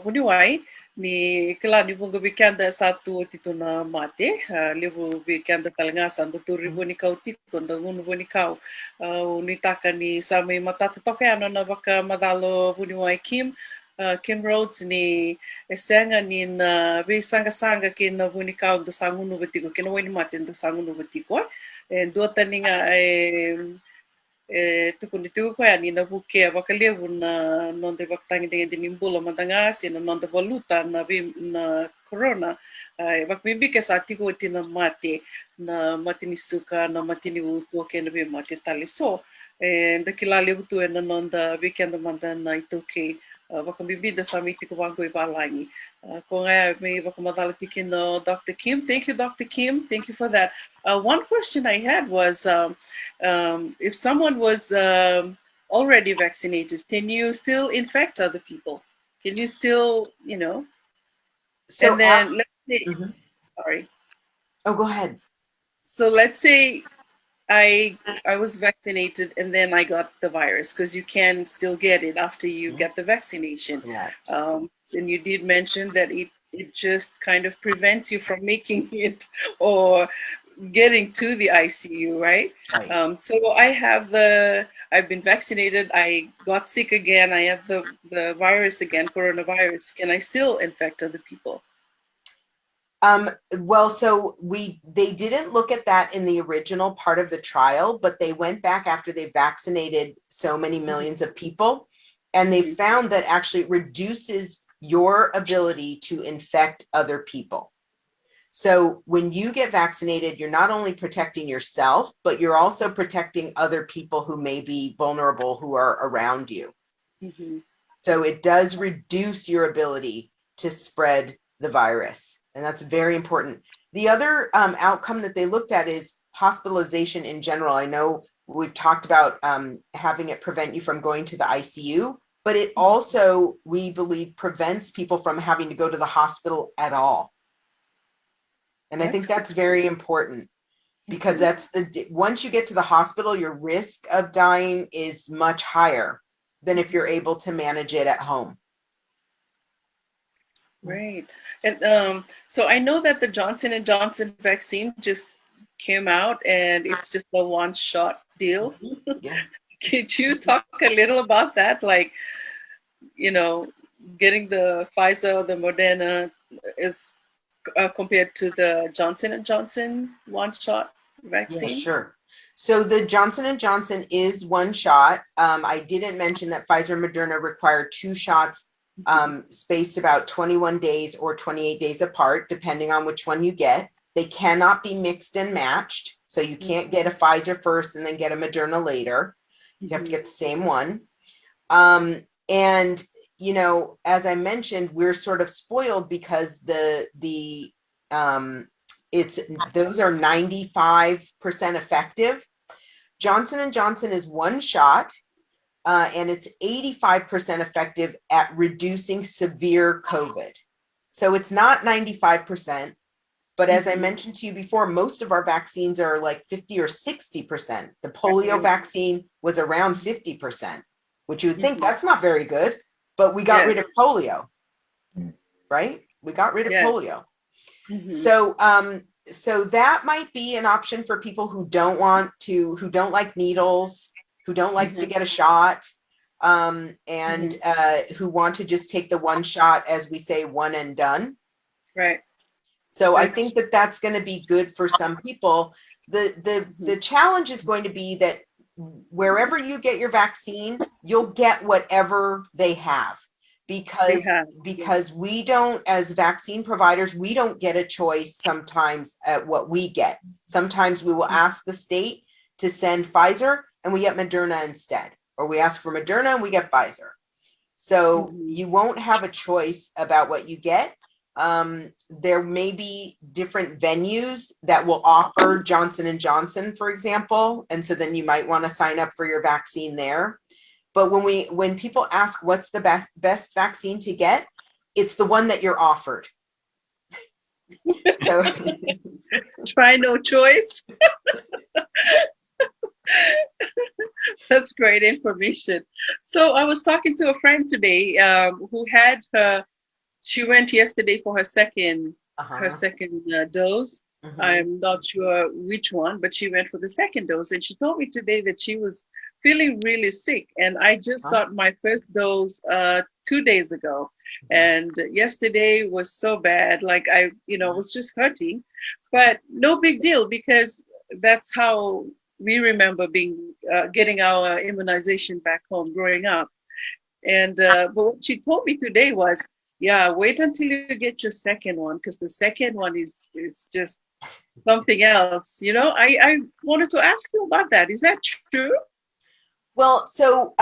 Puniwai ni kila ni bunga bikanda satu tito na mate livu bikanda talangasan do ribu ni kau tito do ngunu ni kau unitaka ni sa may matata toke ano na baka madalo Puniwai Kim Rhoads ni esenga ni na sanga kin na vunikau do sangunu betiko kin wani matin do sangunu betiko and do taninga tukunitiku ko ani na buke Vakaleqai na non de baktangi de nimbula madangas na non de valuta na corona. Wakbibi ka sa tiko tina mati ni suka na mati ni upo ke na mati taliso. And the kilali utu and non the weekend manda na ituke. Wakbibi da sami tiko wango ibalangi. Ko nga may wakamadala tikin no Dr. Kim. Thank you, Dr. Kim. Thank you for that. One question I had was if someone was already vaccinated, can you still infect other people? Can you still, So, and then let's say, mhm. sorry. Oh, go ahead. So let's say I was vaccinated and then I got the virus, because you can still get it after you get the vaccination. Correct. And you did mention that it just kind of prevents you from making it or getting to the ICU, right? Right. So I've been vaccinated. I got sick again. I have the virus again, coronavirus. Can I still infect other people? Well, so they didn't look at that in the original part of the trial, but they went back after they vaccinated so many millions of people, and they found that actually reduces your ability to infect other people. So when you get vaccinated, you're not only protecting yourself, but you're also protecting other people who may be vulnerable who are around you. So it does reduce your ability to spread the virus. And that's very important. The other outcome that they looked at is hospitalization in general. I know we've talked about having it prevent you from going to the ICU, but it also, we believe, prevents people from having to go to the hospital at all. And I think that's very important, because that's once you get to the hospital, your risk of dying is much higher than if you're able to manage it at home. Right. And so I know that the Johnson & Johnson vaccine just came out and it's just a one-shot deal. Yeah. Could you talk a little about that? Like, getting the Pfizer or the Moderna is compared to the Johnson & Johnson one-shot vaccine? Yeah, sure. So the Johnson & Johnson is one shot. I didn't mention that Pfizer and Moderna require 2 shots spaced about 21 days or 28 days apart, depending on which one you get. They cannot be mixed and matched. So you can't get a Pfizer first and then get a Moderna later. You have to get the same one. And, as I mentioned, we're sort of spoiled because those are 95% effective. Johnson & Johnson is one shot, and it's 85% effective at reducing severe COVID. So it's not 95%, but as I mentioned to you before, most of our vaccines are like 50 or 60%. The polio vaccine was around 50%, which you would think that's not very good, but we got rid of polio, right? We got rid of polio. So that might be an option for people who don't like needles, who don't like to get a shot, and who want to just take the one shot, as we say, one and done. Right. So I think that that's going to be good for some people. The challenge is going to be that wherever you get your vaccine, you'll get whatever they have. Because we don't, as vaccine providers, we don't get a choice sometimes at what we get. Sometimes we will ask the state to send Pfizer and we get Moderna instead, or we ask for Moderna and we get Pfizer. So you won't have a choice about what you get. There may be different venues that will offer Johnson & Johnson, for example, and so then you might want to sign up for your vaccine there. But when people ask what's the best vaccine to get, it's the one that you're offered. So try no choice. That's great information. So I was talking to a friend today who had she went yesterday for her second dose. I'm not sure which one, but she went for the second dose, and she told me today that she was feeling really sick. And I just got my first dose 2 days ago, and yesterday was so bad. Like I was just hurting, but no big deal, because that's how we remember getting our immunization back home growing up. And but what she told me today was Yeah, wait until you get your second one, because the second one is just something else. I wanted to ask you about that. Is that true? Well, so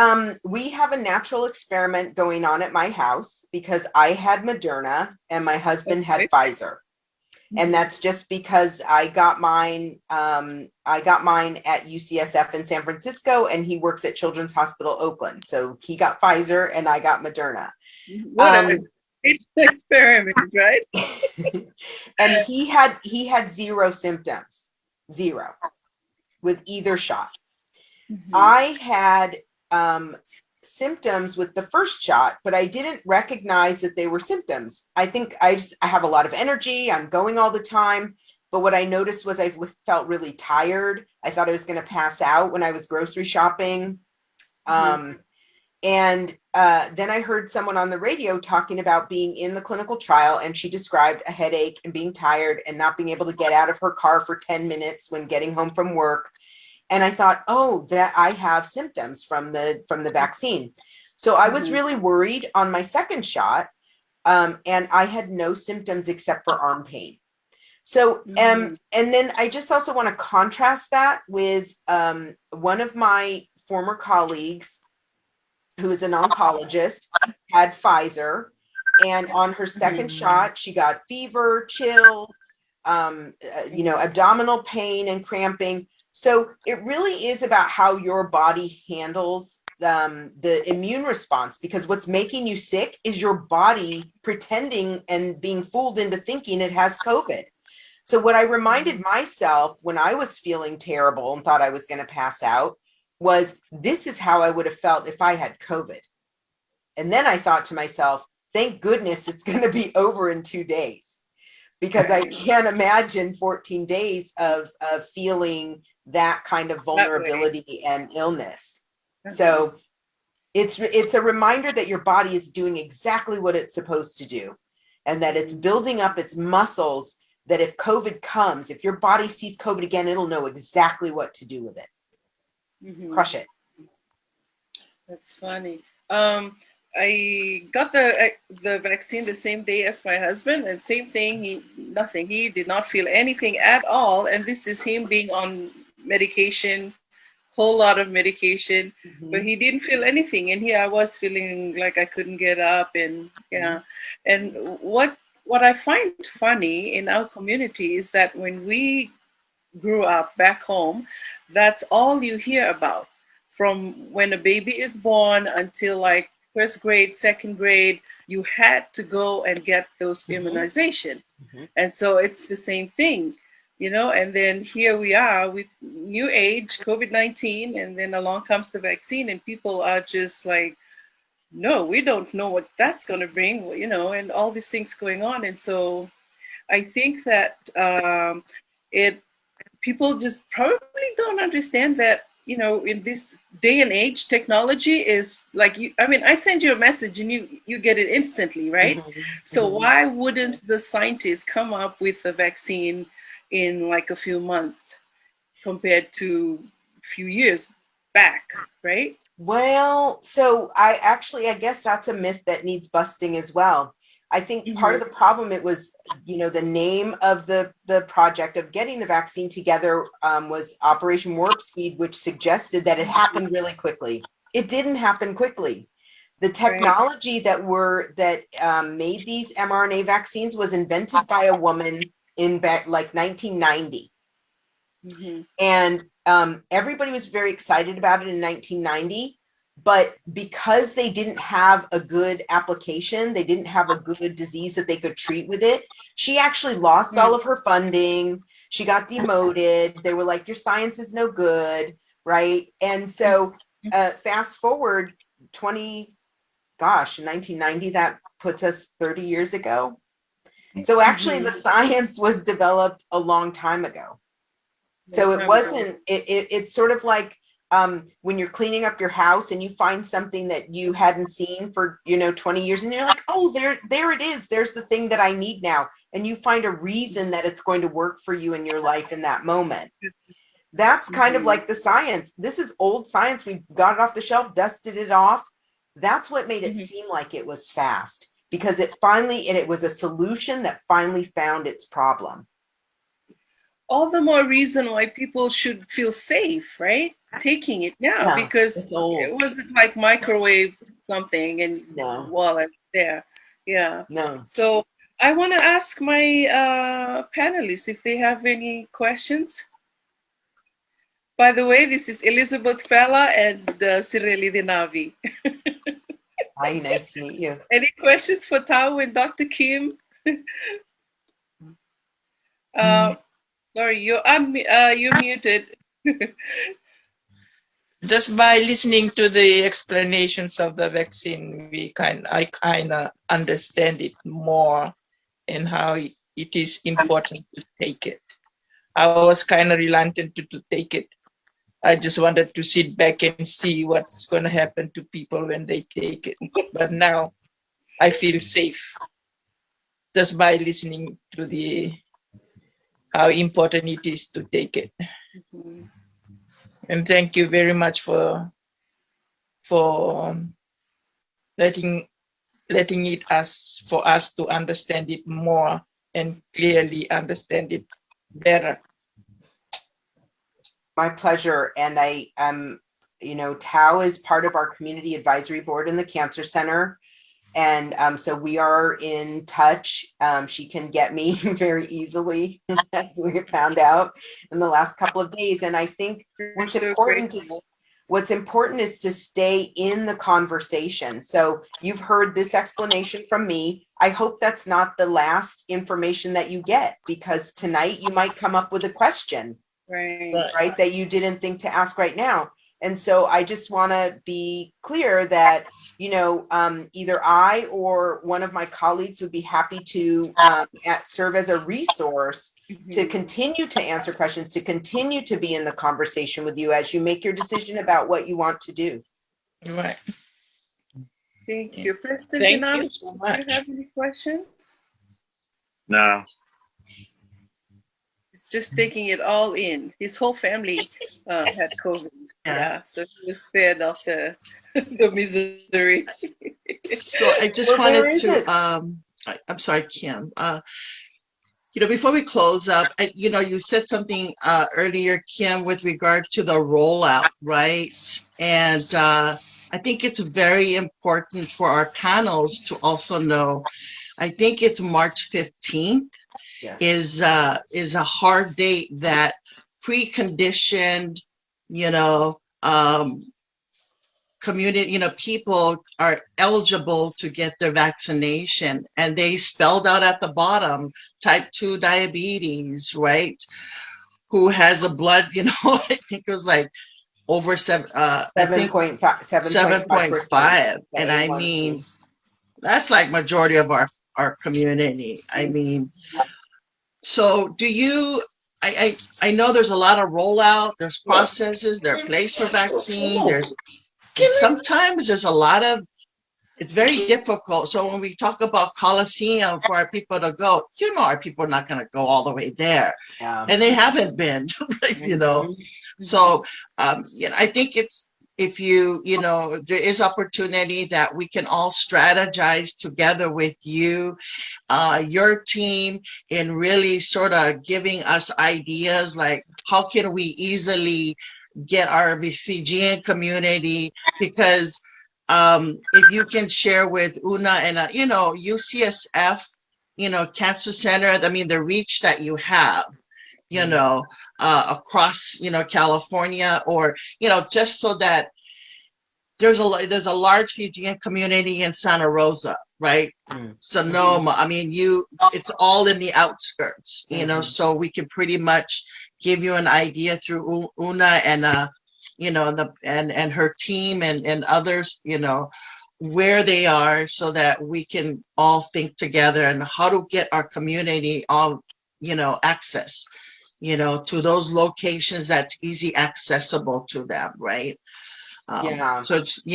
we have a natural experiment going on at my house because I had Moderna and my husband had Okay. Pfizer. And that's just because I got mine at UCSF in San Francisco, and he works at Children's Hospital Oakland. So he got Pfizer and I got Moderna. What a great experiment, right? And he had zero symptoms, zero, with either shot. I had symptoms with the first shot, but I didn't recognize that they were symptoms. I think I have a lot of energy. I'm going all the time. But what I noticed was I felt really tired. I thought I was going to pass out when I was grocery shopping. And then I heard someone on the radio talking about being in the clinical trial, and she described a headache and being tired and not being able to get out of her car for 10 minutes when getting home from work. And I thought, oh, that I have symptoms from the vaccine. So I was really worried on my second shot, and I had no symptoms except for arm pain. So, and then I just also want to contrast that with one of my former colleagues, who is an oncologist, had Pfizer, and on her second shot, she got fever, chills, abdominal pain and cramping. So it really is about how your body handles the immune response, because what's making you sick is your body pretending and being fooled into thinking it has COVID. So what I reminded myself when I was feeling terrible and thought I was going to pass out was, this is how I would have felt if I had COVID. And then I thought to myself, thank goodness it's going to be over in 2 days, because I can't imagine 14 days of feeling that kind of vulnerability and illness. So it's a reminder that your body is doing exactly what it's supposed to do, and that it's building up its muscles, that if COVID comes, if your body sees COVID again, it'll know exactly what to do with it. Crush it. That's funny. I got the vaccine the same day as my husband, and same thing. He did not feel anything at all, and this is him being on medication, whole lot of medication, but he didn't feel anything. And here I was feeling like I couldn't get up, and and what I find funny in our community is that when we grew up back home, that's all you hear about. From when a baby is born until like first grade, second grade, you had to go and get those immunization. And so it's the same thing, and then here we are with new age, COVID-19, and then along comes the vaccine, and people are just like, no, we don't know what that's going to bring, and all these things going on. And so I think that people just probably don't understand that, in this day and age, technology is like, I send you a message and you get it instantly, right? So why wouldn't the scientists come up with a vaccine in like a few months compared to a few years back, right? Well, so I guess that's a myth that needs busting as well. I think part of the problem, it was, the name of the project of getting the vaccine together was Operation Warp Speed, which suggested that it happened really quickly. It didn't happen quickly. The technology that made these mRNA vaccines was invented by a woman in like 1990. And everybody was very excited about it in 1990. But because they didn't have a good application, they didn't have a good disease that they could treat with it, she actually lost all of her funding. She got demoted. They were like, your science is no good, right? And so fast forward 1990, that puts us 30 years ago. So actually the science was developed a long time ago. So it wasn't, it's sort of like, when you're cleaning up your house and you find something that you hadn't seen for 20 years, and you're like, oh, there it is, there's the thing that I need now, and you find a reason that it's going to work for you in your life in that moment. That's kind of like the science. This is old science. We got it off the shelf, dusted it off. That's what made it seem like it was fast. because it was a solution that finally found its problem. All the more reason why people should feel safe, right? Taking it now, because it wasn't like microwave something and while it's there. Yeah. No. So I want to ask my panelists if they have any questions. By the way, this is Elizabeth Pella and Sireli Dinavi. Hi, nice to meet you. Any questions for Tau and Dr. Kim? Sorry, you're muted. Just by listening to the explanations of the vaccine, I kind of understand it more and how it is important to take it. I was kind of reluctant to take it. I just wanted to sit back and see what's going to happen to people when they take it. But now I feel safe just by listening to how important it is to take it. Mm-hmm. And thank you very much for letting for us to understand it more and clearly understand it better. My pleasure. And Tau is part of our community advisory board in the Cancer Center. And so we are in touch. She can get me very easily, as we found out in the last couple of days. And I think what's important is to stay in the conversation. So you've heard this explanation from me. I hope that's not the last information that you get, because tonight you might come up with a question. Right, that you didn't think to ask right now. And so I just want to be clear that, either I or one of my colleagues would be happy to serve as a resource to continue to answer questions, to continue to be in the conversation with you as you make your decision about what you want to do. Right. Thank you. President Thank you so much. Do you have any questions? No. Just taking it all in. His whole family had COVID. Yeah, so he was spared of the misery. So I just wanted to, I'm sorry, Kim. Before we close up, you said something earlier, Kim, with regard to the rollout, right? And I think it's very important for our panels to also know, I think it's March 15th. Yes. Is a hard date that preconditioned, community, people are eligible to get their vaccination, and they spelled out at the bottom type 2 diabetes, right? Who has a blood, I think it was like over 7.5, and I mean that's like majority of our community. I mean. So do you, I know there's a lot of rollout, there's processes, there are places for vaccine, sometimes there's a lot of, it's very difficult. So when we talk about Coliseum for our people to go, our people are not going to go all the way there. And they haven't been, right, So, I think it's, if there is opportunity that we can all strategize together with you, your team, in really sort of giving us ideas like how can we easily get our Fijian community, because if you can share with Una and UCSF, Cancer Center, I mean the reach that you have, across California, or just so that there's a large Fijian community in Santa Rosa, right? Sonoma, I mean it's all in the outskirts, so we can pretty much give you an idea through Una and and her team and others, where they are, so that we can all think together and how to get our community all access to those locations that's easy accessible to them, right? So just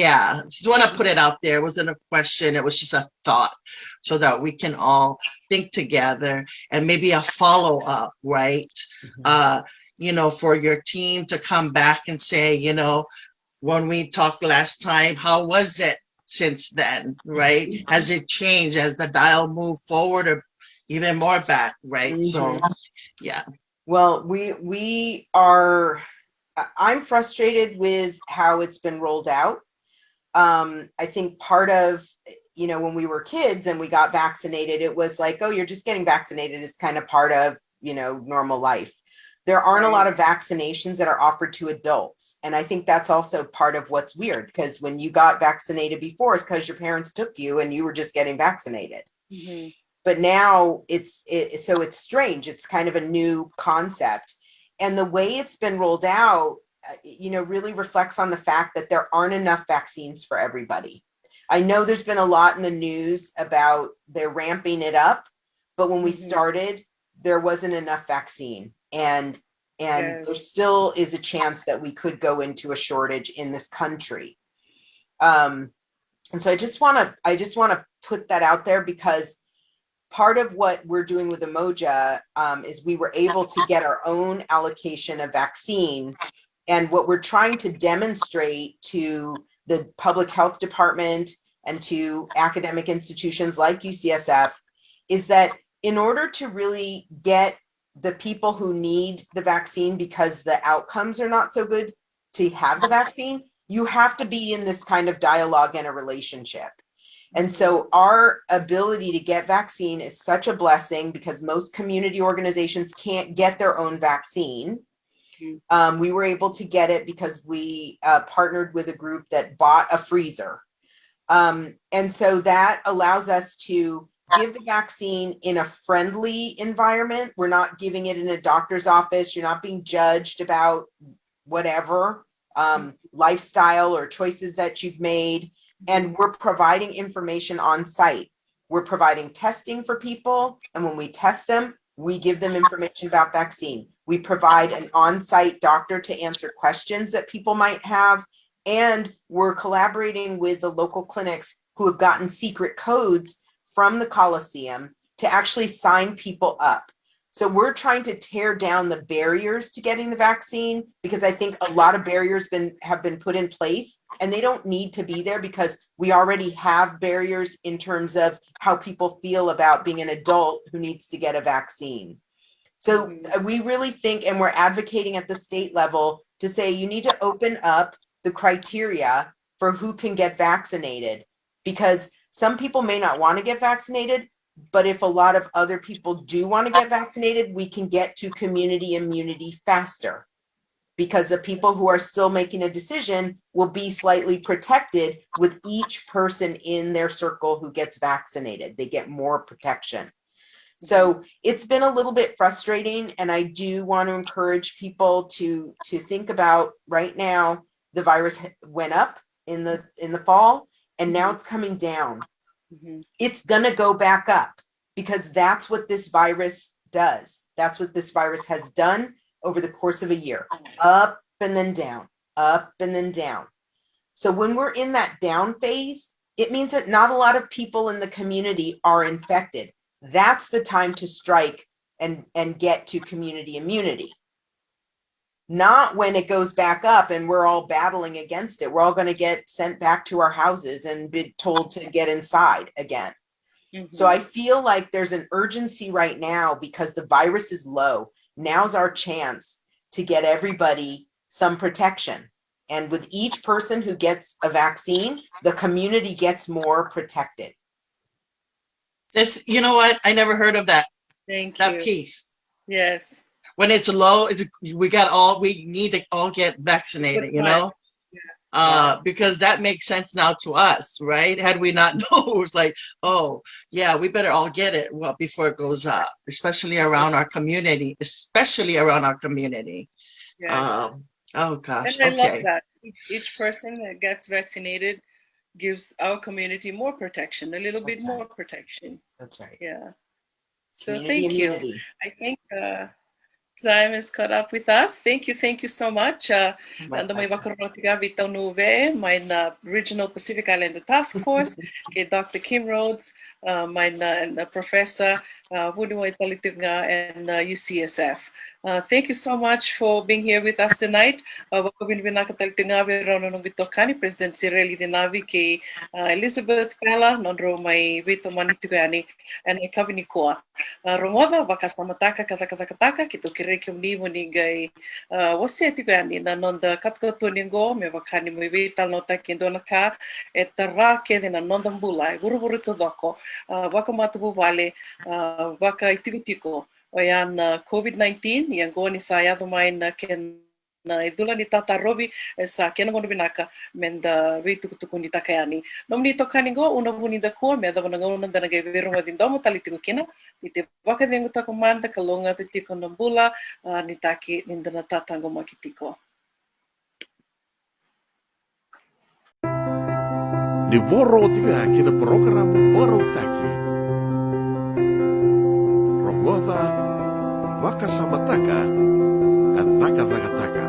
want to put it out there. It wasn't a question, it was just a thought, so that we can all think together, and maybe a follow-up, right? For your team to come back and say, when we talked last time, how was it since then, right? Has it changed? Has the dial moved forward or even more back, right? So, yeah. Well, we are, I'm frustrated with how it's been rolled out. I think part of, you know, when we were kids and we got vaccinated, it was like, oh, you're just getting vaccinated. It's kind of part of, you know, normal life. There aren't a lot of vaccinations that are offered to adults. And I think that's also part of what's weird, because when you got vaccinated before, it's because your parents took you and you were just getting vaccinated. But now so it's strange. It's kind of a new concept. And the way it's been rolled out, you know, really reflects on the fact that there aren't enough vaccines for everybody. I know there's been a lot in the news about they're ramping it up, but when we started, there wasn't enough vaccine. And there still is a chance that we could go into a shortage in this country. And so I just want to put that out there, because part of what we're doing with Umoja is we were able to get our own allocation of vaccine. And what we're trying to demonstrate to the public health department and to academic institutions like UCSF is that in order to really get the people who need the vaccine, because the outcomes are not so good to have the vaccine, you have to be in this kind of dialogue and a relationship. And so our ability to get vaccine is such a blessing, because most community organizations can't get their own vaccine. We were able to get it because we partnered with a group that bought a freezer. And so that allows us to give the vaccine in a friendly environment. We're not giving it in a doctor's office. You're not being judged about whatever lifestyle or choices that you've made. And we're providing information on site. We're providing testing for people. And when we test them, we give them information about vaccine. We provide an on-site doctor to answer questions that people might have. And we're collaborating with the local clinics who have gotten secret codes from the Coliseum to actually sign people up. So we're trying to tear down the barriers to getting the vaccine, because I think a lot of barriers have been put in place, and they don't need to be there, because we already have barriers in terms of how people feel about being an adult who needs to get a vaccine. So we really think, and we're advocating at the state level to say, you need to open up the criteria for who can get vaccinated, because some people may not want to get vaccinated, but if a lot of other people do want to get vaccinated, we can get to community immunity faster, because the people who are still making a decision will be slightly protected with each person in their circle who gets vaccinated. They get more protection. So it's been a little bit frustrating, and I do want to encourage people to think about, right now, the virus went up in the fall, and now it's coming down. It's going to go back up, because that's what this virus does. That's what this virus has done over the course of a year. Up and then down, up and then down. So when we're in that down phase, it means that not a lot of people in the community are infected. That's the time to strike and get to community immunity. Not when it goes back up and we're all battling against it. We're all going to get sent back to our houses and be told to get inside again. So I feel like there's an urgency right now, because the virus is low. Now's our chance to get everybody some protection. And with each person who gets a vaccine, the community gets more protected. This, you know what? I never heard of that. Thank That you. piece. Yes. When it's low, we need to all get vaccinated, you know? Because that makes sense now to us, right? Had we not known, it was like, oh, yeah, we better all get it before it goes up, especially around our community, Yes. Oh, gosh. And I love Okay. that. Each person that gets vaccinated gives our community more protection, a little bit That's right. more protection. That's right. Yeah. So Community thank you. immunity. I think time is caught up with us. Thank you so much. Ando may makaroniga vi Taunu'ú, my Regional Pacific Islander Task Force, kay Dr. Kim Rhoads, my Professor Hunuay Talitunga and UCSF. Thank you so much for being here with us tonight. Wako binakatag tingawi ron nung bitokani President Sireli dinavi kay Elizabeth Pella nondro may vito manito yani and I kavini koa. Rongoda wakasamataka katakataka kito kirekim ni munigay wasi atiko yani na nonda katko ningo me wakani mo vital nota kindona ka et ra ke na nonda mbula guru to doko waka matubu vale waka itiko o yan COVID-19 yang go ni saya tumain na ken na idula ni Tatarovi sa kena ngono binaka menda vitu kutuku ni takayani nomni to kaningo una buni da ko me da ngono na nagay vero wadin domo talitigo kina ite baka dengo ta komanda kalonga titiko nambula ni taki nindana tatango makitiko Ni voro tiga kina program voro taki. Rogoca, Vakasamataka, and Taka,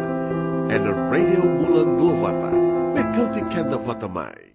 and the radio Mulan Duvata, Mekelti Kenda Vatamai.